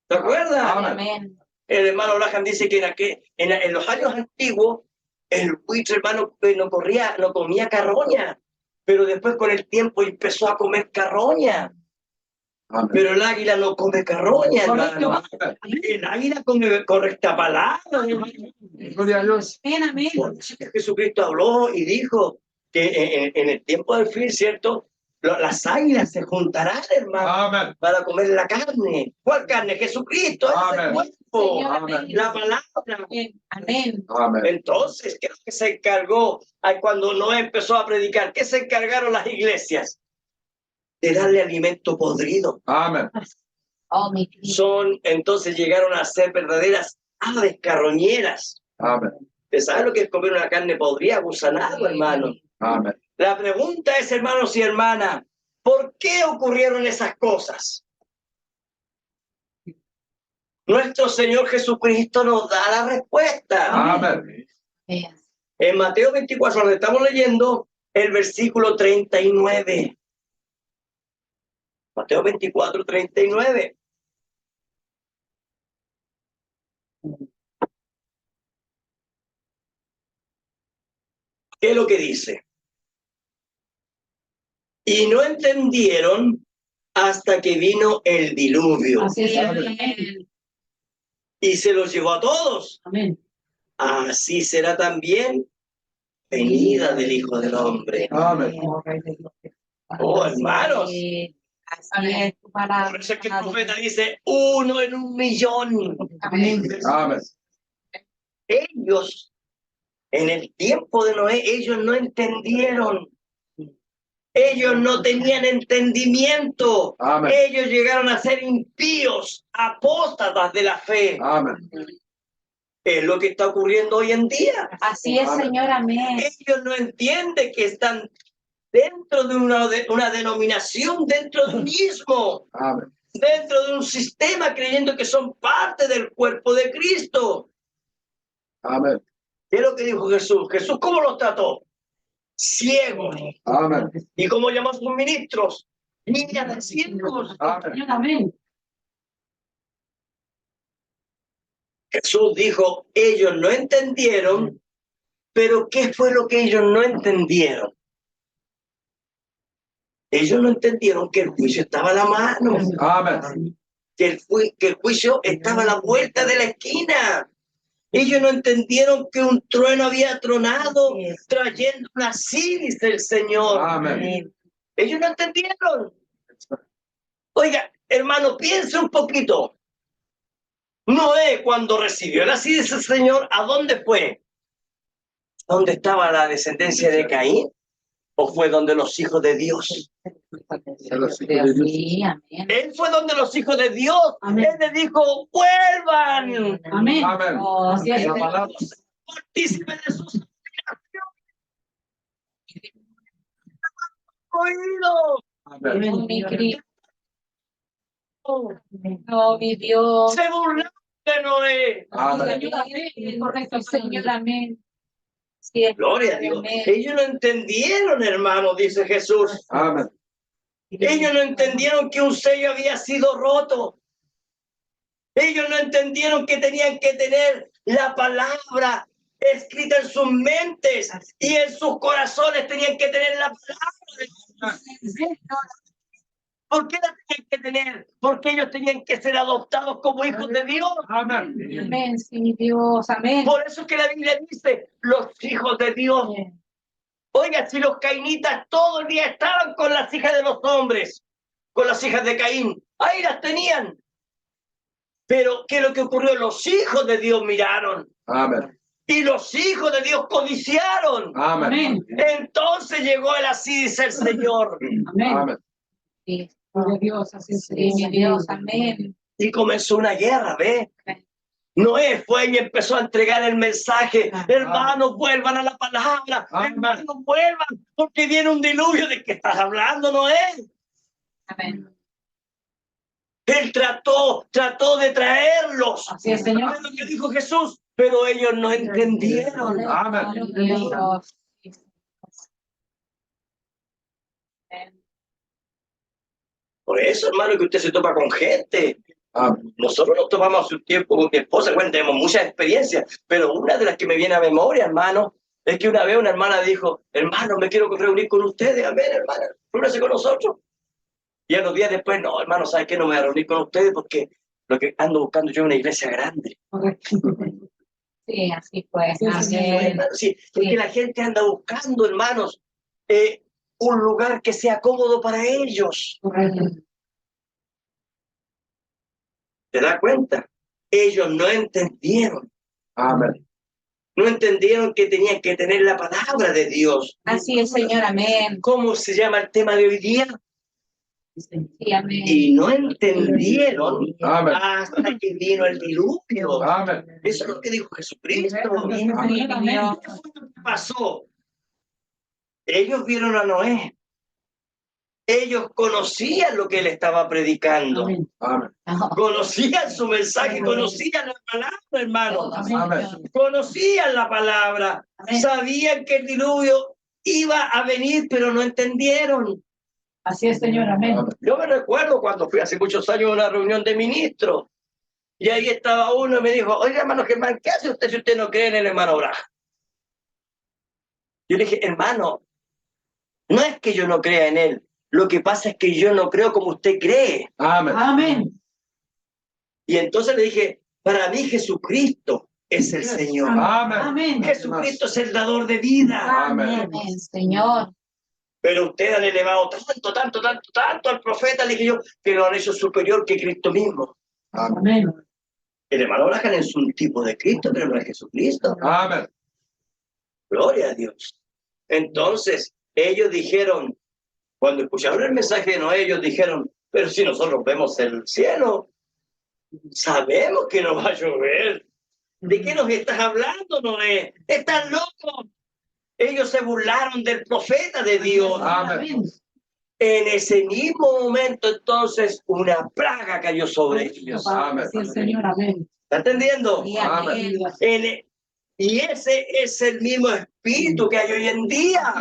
¿Te acuerdas? Amén. El hermano Abraham dice que en los años antiguos, el buitre, hermano, no comía carroña, pero después con el tiempo empezó a comer carroña. Amén. Pero el águila no come carroña, hermano. Amén. El águila come correcta palabra. Gloria a Dios. Amén. Por eso que Jesucristo habló y dijo que en el tiempo del fin, ¿cierto? Las águilas se juntarán, hermano, Amén. para comer la carne. ¿Cuál carne? Jesucristo, ese es el Amén. cuerpo, Señor, Amén. la palabra. Amén. Amén. Entonces, ¿qué es lo que se encargó cuando Noé empezó a predicar? ¿Qué se encargaron las iglesias? De darle alimento podrido. Amén. Oh, mi Cristo. Entonces llegaron a ser verdaderas aves carroñeras. Amén. ¿Usted sabe lo que es comer una carne podrida, gusanado, hermano? Amén. La pregunta es, hermanos y hermanas, ¿por qué ocurrieron esas cosas? Nuestro Señor Jesucristo nos da la respuesta. Amén. En Mateo 24, donde estamos leyendo el versículo 39. Mateo 24, 39. ¿Qué es lo que dice? Y no entendieron hasta que vino el diluvio. Así es. Amén. Y se los llevó a todos. Amén. Así será también venida del Hijo del Hombre. Amén. Oh, hermanos. Así es. Por eso es que el profeta dice, 1 en 1.000.000. Amén. Amén. Ellos, en el tiempo de Noé, ellos no entendieron. Ellos no tenían entendimiento. Amén. Ellos llegaron a ser impíos, apóstatas de la fe. Amén. Es lo que está ocurriendo hoy en día. Así es, Señor. Amén. Ellos no entienden que están dentro de una denominación, dentro de un ismo, Amén. dentro de un sistema, creyendo que son parte del cuerpo de Cristo. Amén. ¿Qué es lo que dijo Jesús? Jesús, ¿cómo los trató? Ciegos. Amén. ¿Y cómo llamó a sus ministros? Niñas de ciegos. Amén. Amén. Jesús dijo, ellos no entendieron, pero ¿qué fue lo que ellos no entendieron? Ellos no entendieron que el juicio estaba a la mano, Amén. que el juicio estaba a la vuelta de la esquina. Ellos no entendieron que un trueno había tronado trayendo una sílice del Señor. Amén. Ellos no entendieron. Oiga, hermano, piense un poquito. Noé, cuando recibió el así dice el Señor, ¿a dónde fue? ¿Dónde estaba la descendencia de Caín? ¿O fue donde los hijos de Dios? Sí, amén. Él fue donde los hijos de Dios. Amén. Él le dijo, vuelvan. Amén. Amén. Oh, así es. La palabra. Partícipe de sus oídos. Amén. Oh, mi Cristo. Oh, mi Dios. Se burlaron de Noé. Amén. Correcto, Señor, amén. Sí, Gloria a Dios. amén. Ellos no entendieron, hermano, dice Jesús. Amén. Ellos no entendieron que un sello había sido roto. Ellos no entendieron que tenían que tener la palabra escrita en sus mentes y en sus corazones tenían que tener la palabra. ¿Por qué la tenían que tener? Porque ellos tenían que ser adoptados como hijos de Dios. Amén. Amén, sí, Dios, amén. Por eso es que la Biblia dice, los hijos de Dios. Oiga, si los cainitas todo el día estaban con las hijas de los hombres, con las hijas de Caín, ahí las tenían. Pero, ¿qué es lo que ocurrió? Los hijos de Dios miraron. Amén. Y los hijos de Dios codiciaron. Amén. Entonces llegó el así dice el Señor. Amén. Amén. Sí, Gloria a Dios, así es. sí, mi Dios, amén. Y comenzó una guerra, ¿ve? Noé fue y empezó a entregar el mensaje. Hermanos, vuelvan a la palabra. Hermanos, vuelvan, porque viene un diluvio. ¿De qué estás hablando, Noé? Amén. Él trató de traerlos. Así es, Señor. ¿Sabes lo que dijo Jesús? Pero ellos no entendieron. Amén. Dios. Por eso, hermano, que usted se topa con gente. Amén. Nosotros nos tomamos hace un tiempo con mi esposa, bueno, tenemos muchas experiencias, pero una de las que me viene a memoria, hermano, es que una vez una hermana dijo, hermano, me quiero reunir con ustedes, amén, hermana, reúnase con nosotros. Y a los días después, no, hermano, ¿sabes qué? No me voy a reunir con ustedes porque lo que ando buscando yo es una iglesia grande. Sí, así fue. Sí, Amén. Hermano, sí, porque la gente anda buscando, hermanos, un lugar que sea cómodo para ellos. Correcto. ¿Te das cuenta? Ellos no entendieron. Amén. No entendieron que tenían que tener la palabra de Dios. Así es, Señor, amén. ¿Cómo se llama el tema de hoy día? Sí, amén. Y no entendieron Amén. hasta que vino el diluvio. Amén. Eso es lo que dijo Jesucristo. Sí, Dios. ¿Qué pasó? Ellos vieron a Noé. Ellos conocían lo que él estaba predicando. Amén. Amén. Conocían su mensaje, conocían la palabra, hermano. Amén. Conocían la palabra. Amén. Sabían que el diluvio iba a venir, pero no entendieron. Así es, Señor. Amén. Yo me recuerdo cuando fui hace muchos años a una reunión de ministros. Y ahí estaba uno y me dijo, oiga, hermano Germán, ¿qué hace usted si usted no cree en el hermano Abraham? Yo le dije, hermano, no es que yo no crea en él. Lo que pasa es que yo no creo como usted cree. Amén. Amén. Y entonces le dije, para mí Jesucristo es el Señor. Amén. Amén. Jesucristo es el dador de vida. Amén. Amén, Señor. Pero ustedes han elevado tanto al profeta, le dije yo, que lo han hecho superior que Cristo mismo. Amén. El hermano Abraham es un tipo de Cristo, pero no es Jesucristo. Amén. Gloria a Dios. Entonces, ellos dijeron, cuando escucharon el mensaje de Noé, ellos dijeron, pero si nosotros vemos el cielo, sabemos que no va a llover. ¿De qué nos estás hablando, Noé? ¡Estás loco! Ellos se burlaron del profeta de Dios. Amén. En ese mismo momento, entonces, una plaga cayó sobre ellos. Amén. Así es, Señor. Amén. ¿Está entendiendo? Sí, amén. Y ese es el mismo espíritu que hay hoy en día.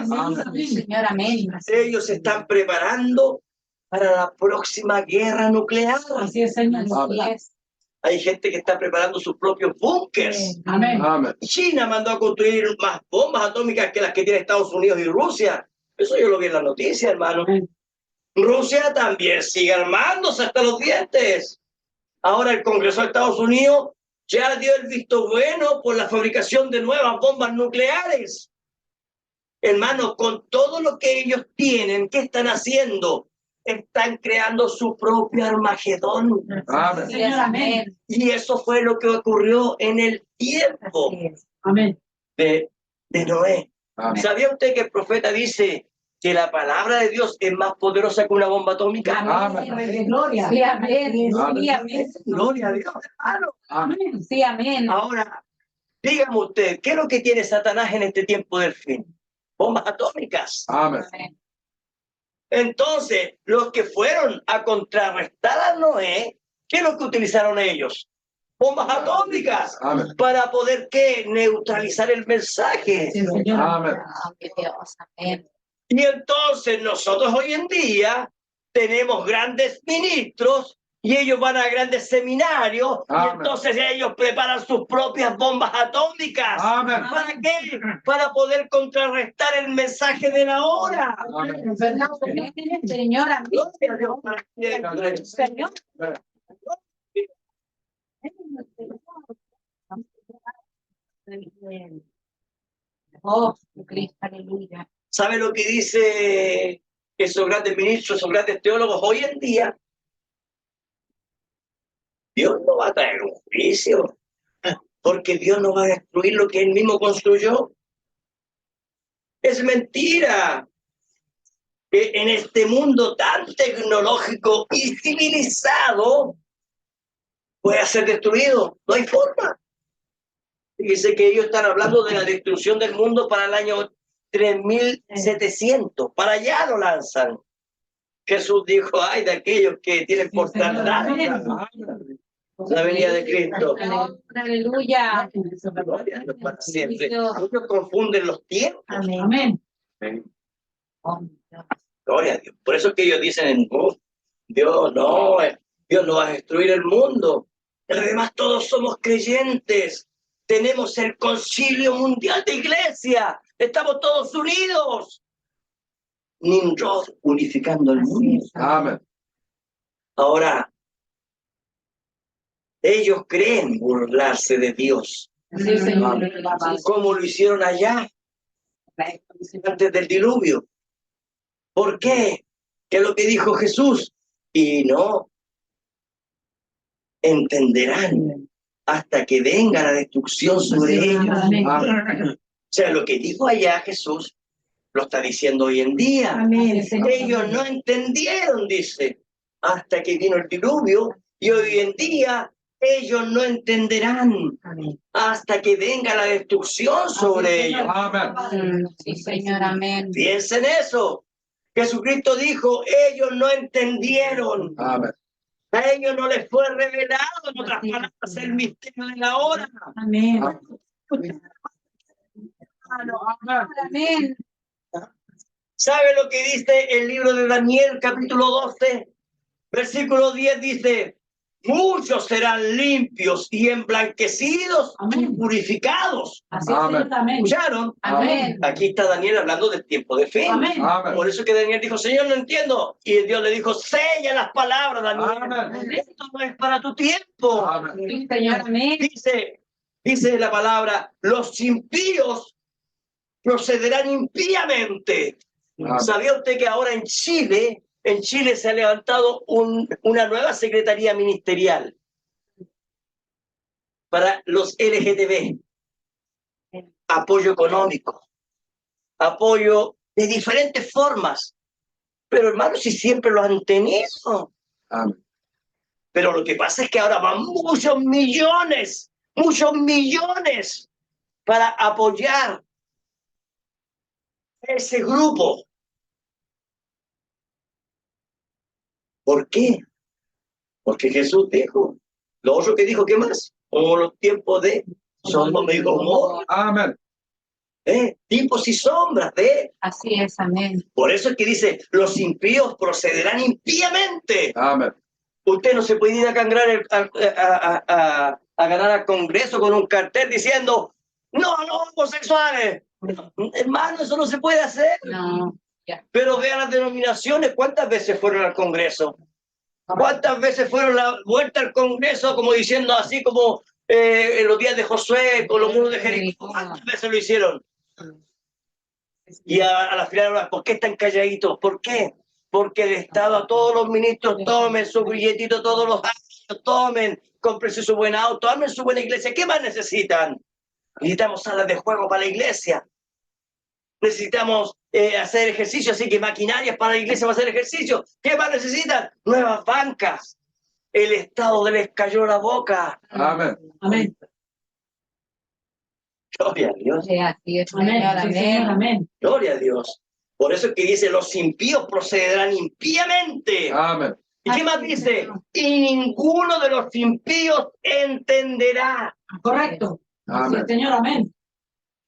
Señor, amén. Ellos se están preparando para la próxima guerra nuclear. Así es, Señor. Así es. Hay gente que está preparando sus propios búnkers. Amén. Amén. China mandó a construir más bombas atómicas que las que tiene Estados Unidos y Rusia. Eso yo lo vi en la noticia, hermano. Amén. Rusia también sigue armándose hasta los dientes. Ahora el Congreso de Estados Unidos ya dio el visto bueno por la fabricación de nuevas bombas nucleares. Hermano, con todo lo que ellos tienen, ¿qué están haciendo? están creando su propio Armagedón. Amén. Así es, amén. Y eso fue lo que ocurrió en el tiempo Así es. Amén. de Noé. Amén. ¿Sabía usted que el profeta dice que la palabra de Dios es más poderosa que una bomba atómica? Amén. Rey de gloria. Sí, amén. Amén. Sí, amén. Gloria a Dios, hermano. Amén. Sí, amén. Ahora, dígame usted, ¿qué es lo que tiene Satanás en este tiempo del fin? Bombas atómicas. Amén. Amén. Entonces, los que fueron a contrarrestar a Noé, ¿qué es lo que utilizaron ellos? Bombas atómicas. Amén. Para poder, ¿qué? Neutralizar el mensaje. Sí, Señor. Amén. Aunque Dios, amén. Y entonces nosotros hoy en día tenemos grandes ministros y ellos van a grandes seminarios y Amén. entonces ellos preparan sus propias bombas atómicas. Amén. ¿Para qué? Para poder contrarrestar el mensaje de la hora. Amén. Señor, amén. Gloria a Dios, para que- Señor. Oh, Cristo, aleluya. ¿Sabe lo que dice esos grandes ministros, esos grandes teólogos hoy en día? Dios no va a traer un juicio, porque Dios no va a destruir lo que Él mismo construyó. Es mentira que en este mundo tan tecnológico y civilizado pueda ser destruido. No hay forma. Fíjese que ellos están hablando de la destrucción del mundo para el año 3700. Para allá lo lanzan. Jesús dijo, ay, de aquellos que tienen por tardar la venida de Cristo. Aleluya. Gloria a Dios para siempre. Ellos confunden los tiempos. Amén. Gloria a Dios. Por eso es que ellos dicen, oh, Dios no va a destruir el mundo. Además, todos somos creyentes. Tenemos el Concilio Mundial de Iglesia. Estamos todos unidos. Nimrod unificando el mundo. Amén. Ahora, ellos creen burlarse de Dios, Sí, Señor. como lo hicieron allá, antes del diluvio. ¿Por qué? ¿Qué es lo que dijo Jesús? Y no entenderán hasta que venga la destrucción sobre ellos. Amén. O sea, lo que dijo allá Jesús, lo está diciendo hoy en día. Amén, Señor. Ellos no entendieron, dice, hasta que vino el diluvio, y hoy en día ellos no entenderán Amén. hasta que venga la destrucción sobre ellos. Amén. Sí, Señor, amén. Piensen eso. Jesucristo dijo, ellos no entendieron. Amén. A ellos no les fue revelado, en otras palabras, el misterio de la hora. Amén. Amén. ¿Sabe lo que dice el libro de Daniel, capítulo 12? Versículo 10 dice, muchos serán limpios y emblanquecidos Amén. y purificados. Así es, Amén. Señor. Amén. ¿Escucharon? Amén. Aquí está Daniel hablando del tiempo de fin. Amén. Amén. Por eso que Daniel dijo, Señor, no entiendo. Y Dios le dijo, sella las palabras, Daniel. Amén. Esto no es para tu tiempo. Amén. Sí, Señor, amén. Dice la palabra, los impíos procederán impíamente. Amén. ¿Sabía usted que ahora en Chile se ha levantado una nueva secretaría ministerial para los LGTB? Apoyo económico, apoyo de diferentes formas. Pero hermanos, si siempre lo han tenido. Amén. Pero lo que pasa es que ahora van muchos millones para apoyar ese grupo. ¿Por qué? Porque Jesús dijo, lo otro que dijo, ¿qué más? Como los tiempos de Sodoma y Gomorra, Amén. tipos y sombras de. Así es, amén. Por eso es que dice, los impíos procederán impíamente. Amén. Usted no se puede ir a ganar al Congreso con un cartel diciendo, no homosexuales. Hermano, eso no se puede hacer. No. Pero vean las denominaciones, ¿cuántas veces fueron al Congreso? ¿Cuántas veces fueron la vuelta al Congreso como diciendo así como en los días de Josué con los muros de Jericó? ¿Cuántas veces lo hicieron? Y a la final, ¿por qué están calladitos? ¿Por qué? porque el Estado a todos los ministros tomen su billetito todos los años, tomen, cómprense su buen auto, armen su buena iglesia. ¿Qué más necesitan? Necesitamos salas de juego para la iglesia. Necesitamos hacer ejercicio, así que maquinarias para la iglesia para hacer ejercicio. ¿Qué más necesitan? Nuevas bancas. El Estado les cayó la boca. Amén. Amén. Gloria a Dios. Sí, así es, Amén. Señor. Sí, Señor. Amén. Amén. Gloria a Dios. Por eso es que dice, los impíos procederán impíamente. Amén. ¿Y qué más dice? Y ninguno de los impíos entenderá. Correcto. Así es, Amén. Señor. Amén.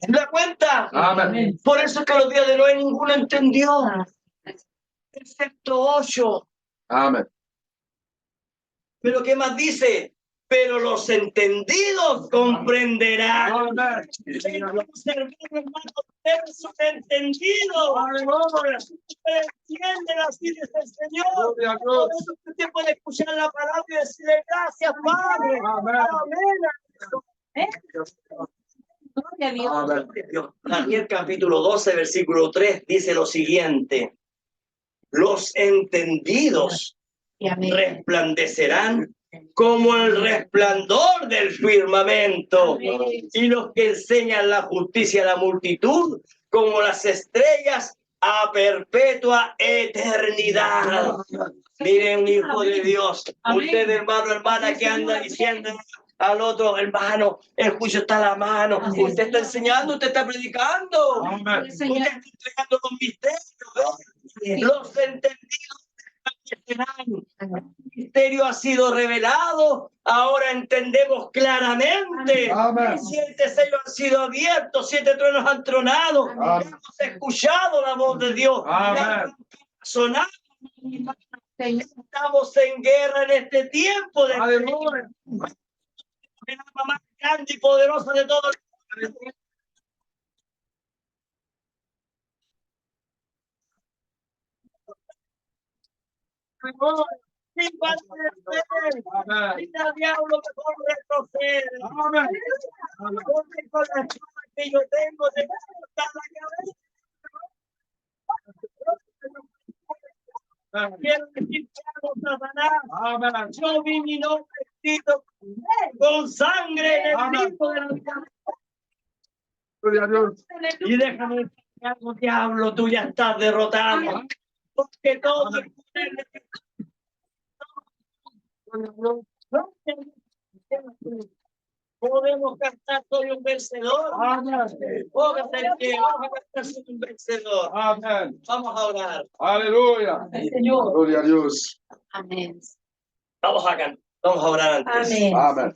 ¿Se da cuenta? Amén. Por eso es que a los días de Noé ninguno entendió, excepto 8. Amén. Pero ¿qué más dice? Pero los entendidos comprenderán. Amén. Los hermanos tersos entendidos. Entienden, así dice el Señor. Gloria a Dios. Por eso usted puede escuchar la palabra y decirle gracias, Padre. Amén. Amén. Gloria a Dios. Amén. Daniel capítulo 12, versículo 3 dice lo siguiente. Los entendidos Y amén. resplandecerán como el resplandor del firmamento, Amén. y los que enseñan la justicia a la multitud como las estrellas a perpetua eternidad. Miren, hijo de Dios, Amén. usted, hermano, hermana, que anda diciendo al otro, hermano, el juicio está a la mano, Amén. usted está enseñando, usted está predicando, Amén. usted está entregando los misterios, ¿ves? Los entendidos resplandecerán. El misterio ha sido revelado, ahora entendemos claramente. Amén. 7 sellos han sido abiertos, 7 truenos han tronado. Amén. Hemos escuchado la voz de Dios. Amén. Sonado. Estamos en guerra en este tiempo de Aleluya. el arma más grande y poderosa de todo el mundo. Sin parecer, Amén. sin al diablo mejor retroceder. Amén. Porque con la espada que yo tengo de cortar la cabeza. Quiero decir que hago Satanás. Amén. Yo vi mi nombre escrito con sangre en el Amén. libro de la vida. Gloria a Dios. Y déjame decir que algo, diablo, tú ya estás derrotado. Porque todo el poder de podemos cantar soy un vencedor. Amén. Póngase en pie, vamos a cantar soy un vencedor. Amén. Vamos a orar. Aleluya. Sí, Señor. Gloria a Dios. Amén. Vamos a cantar. Vamos a orar antes. Amén. Amén.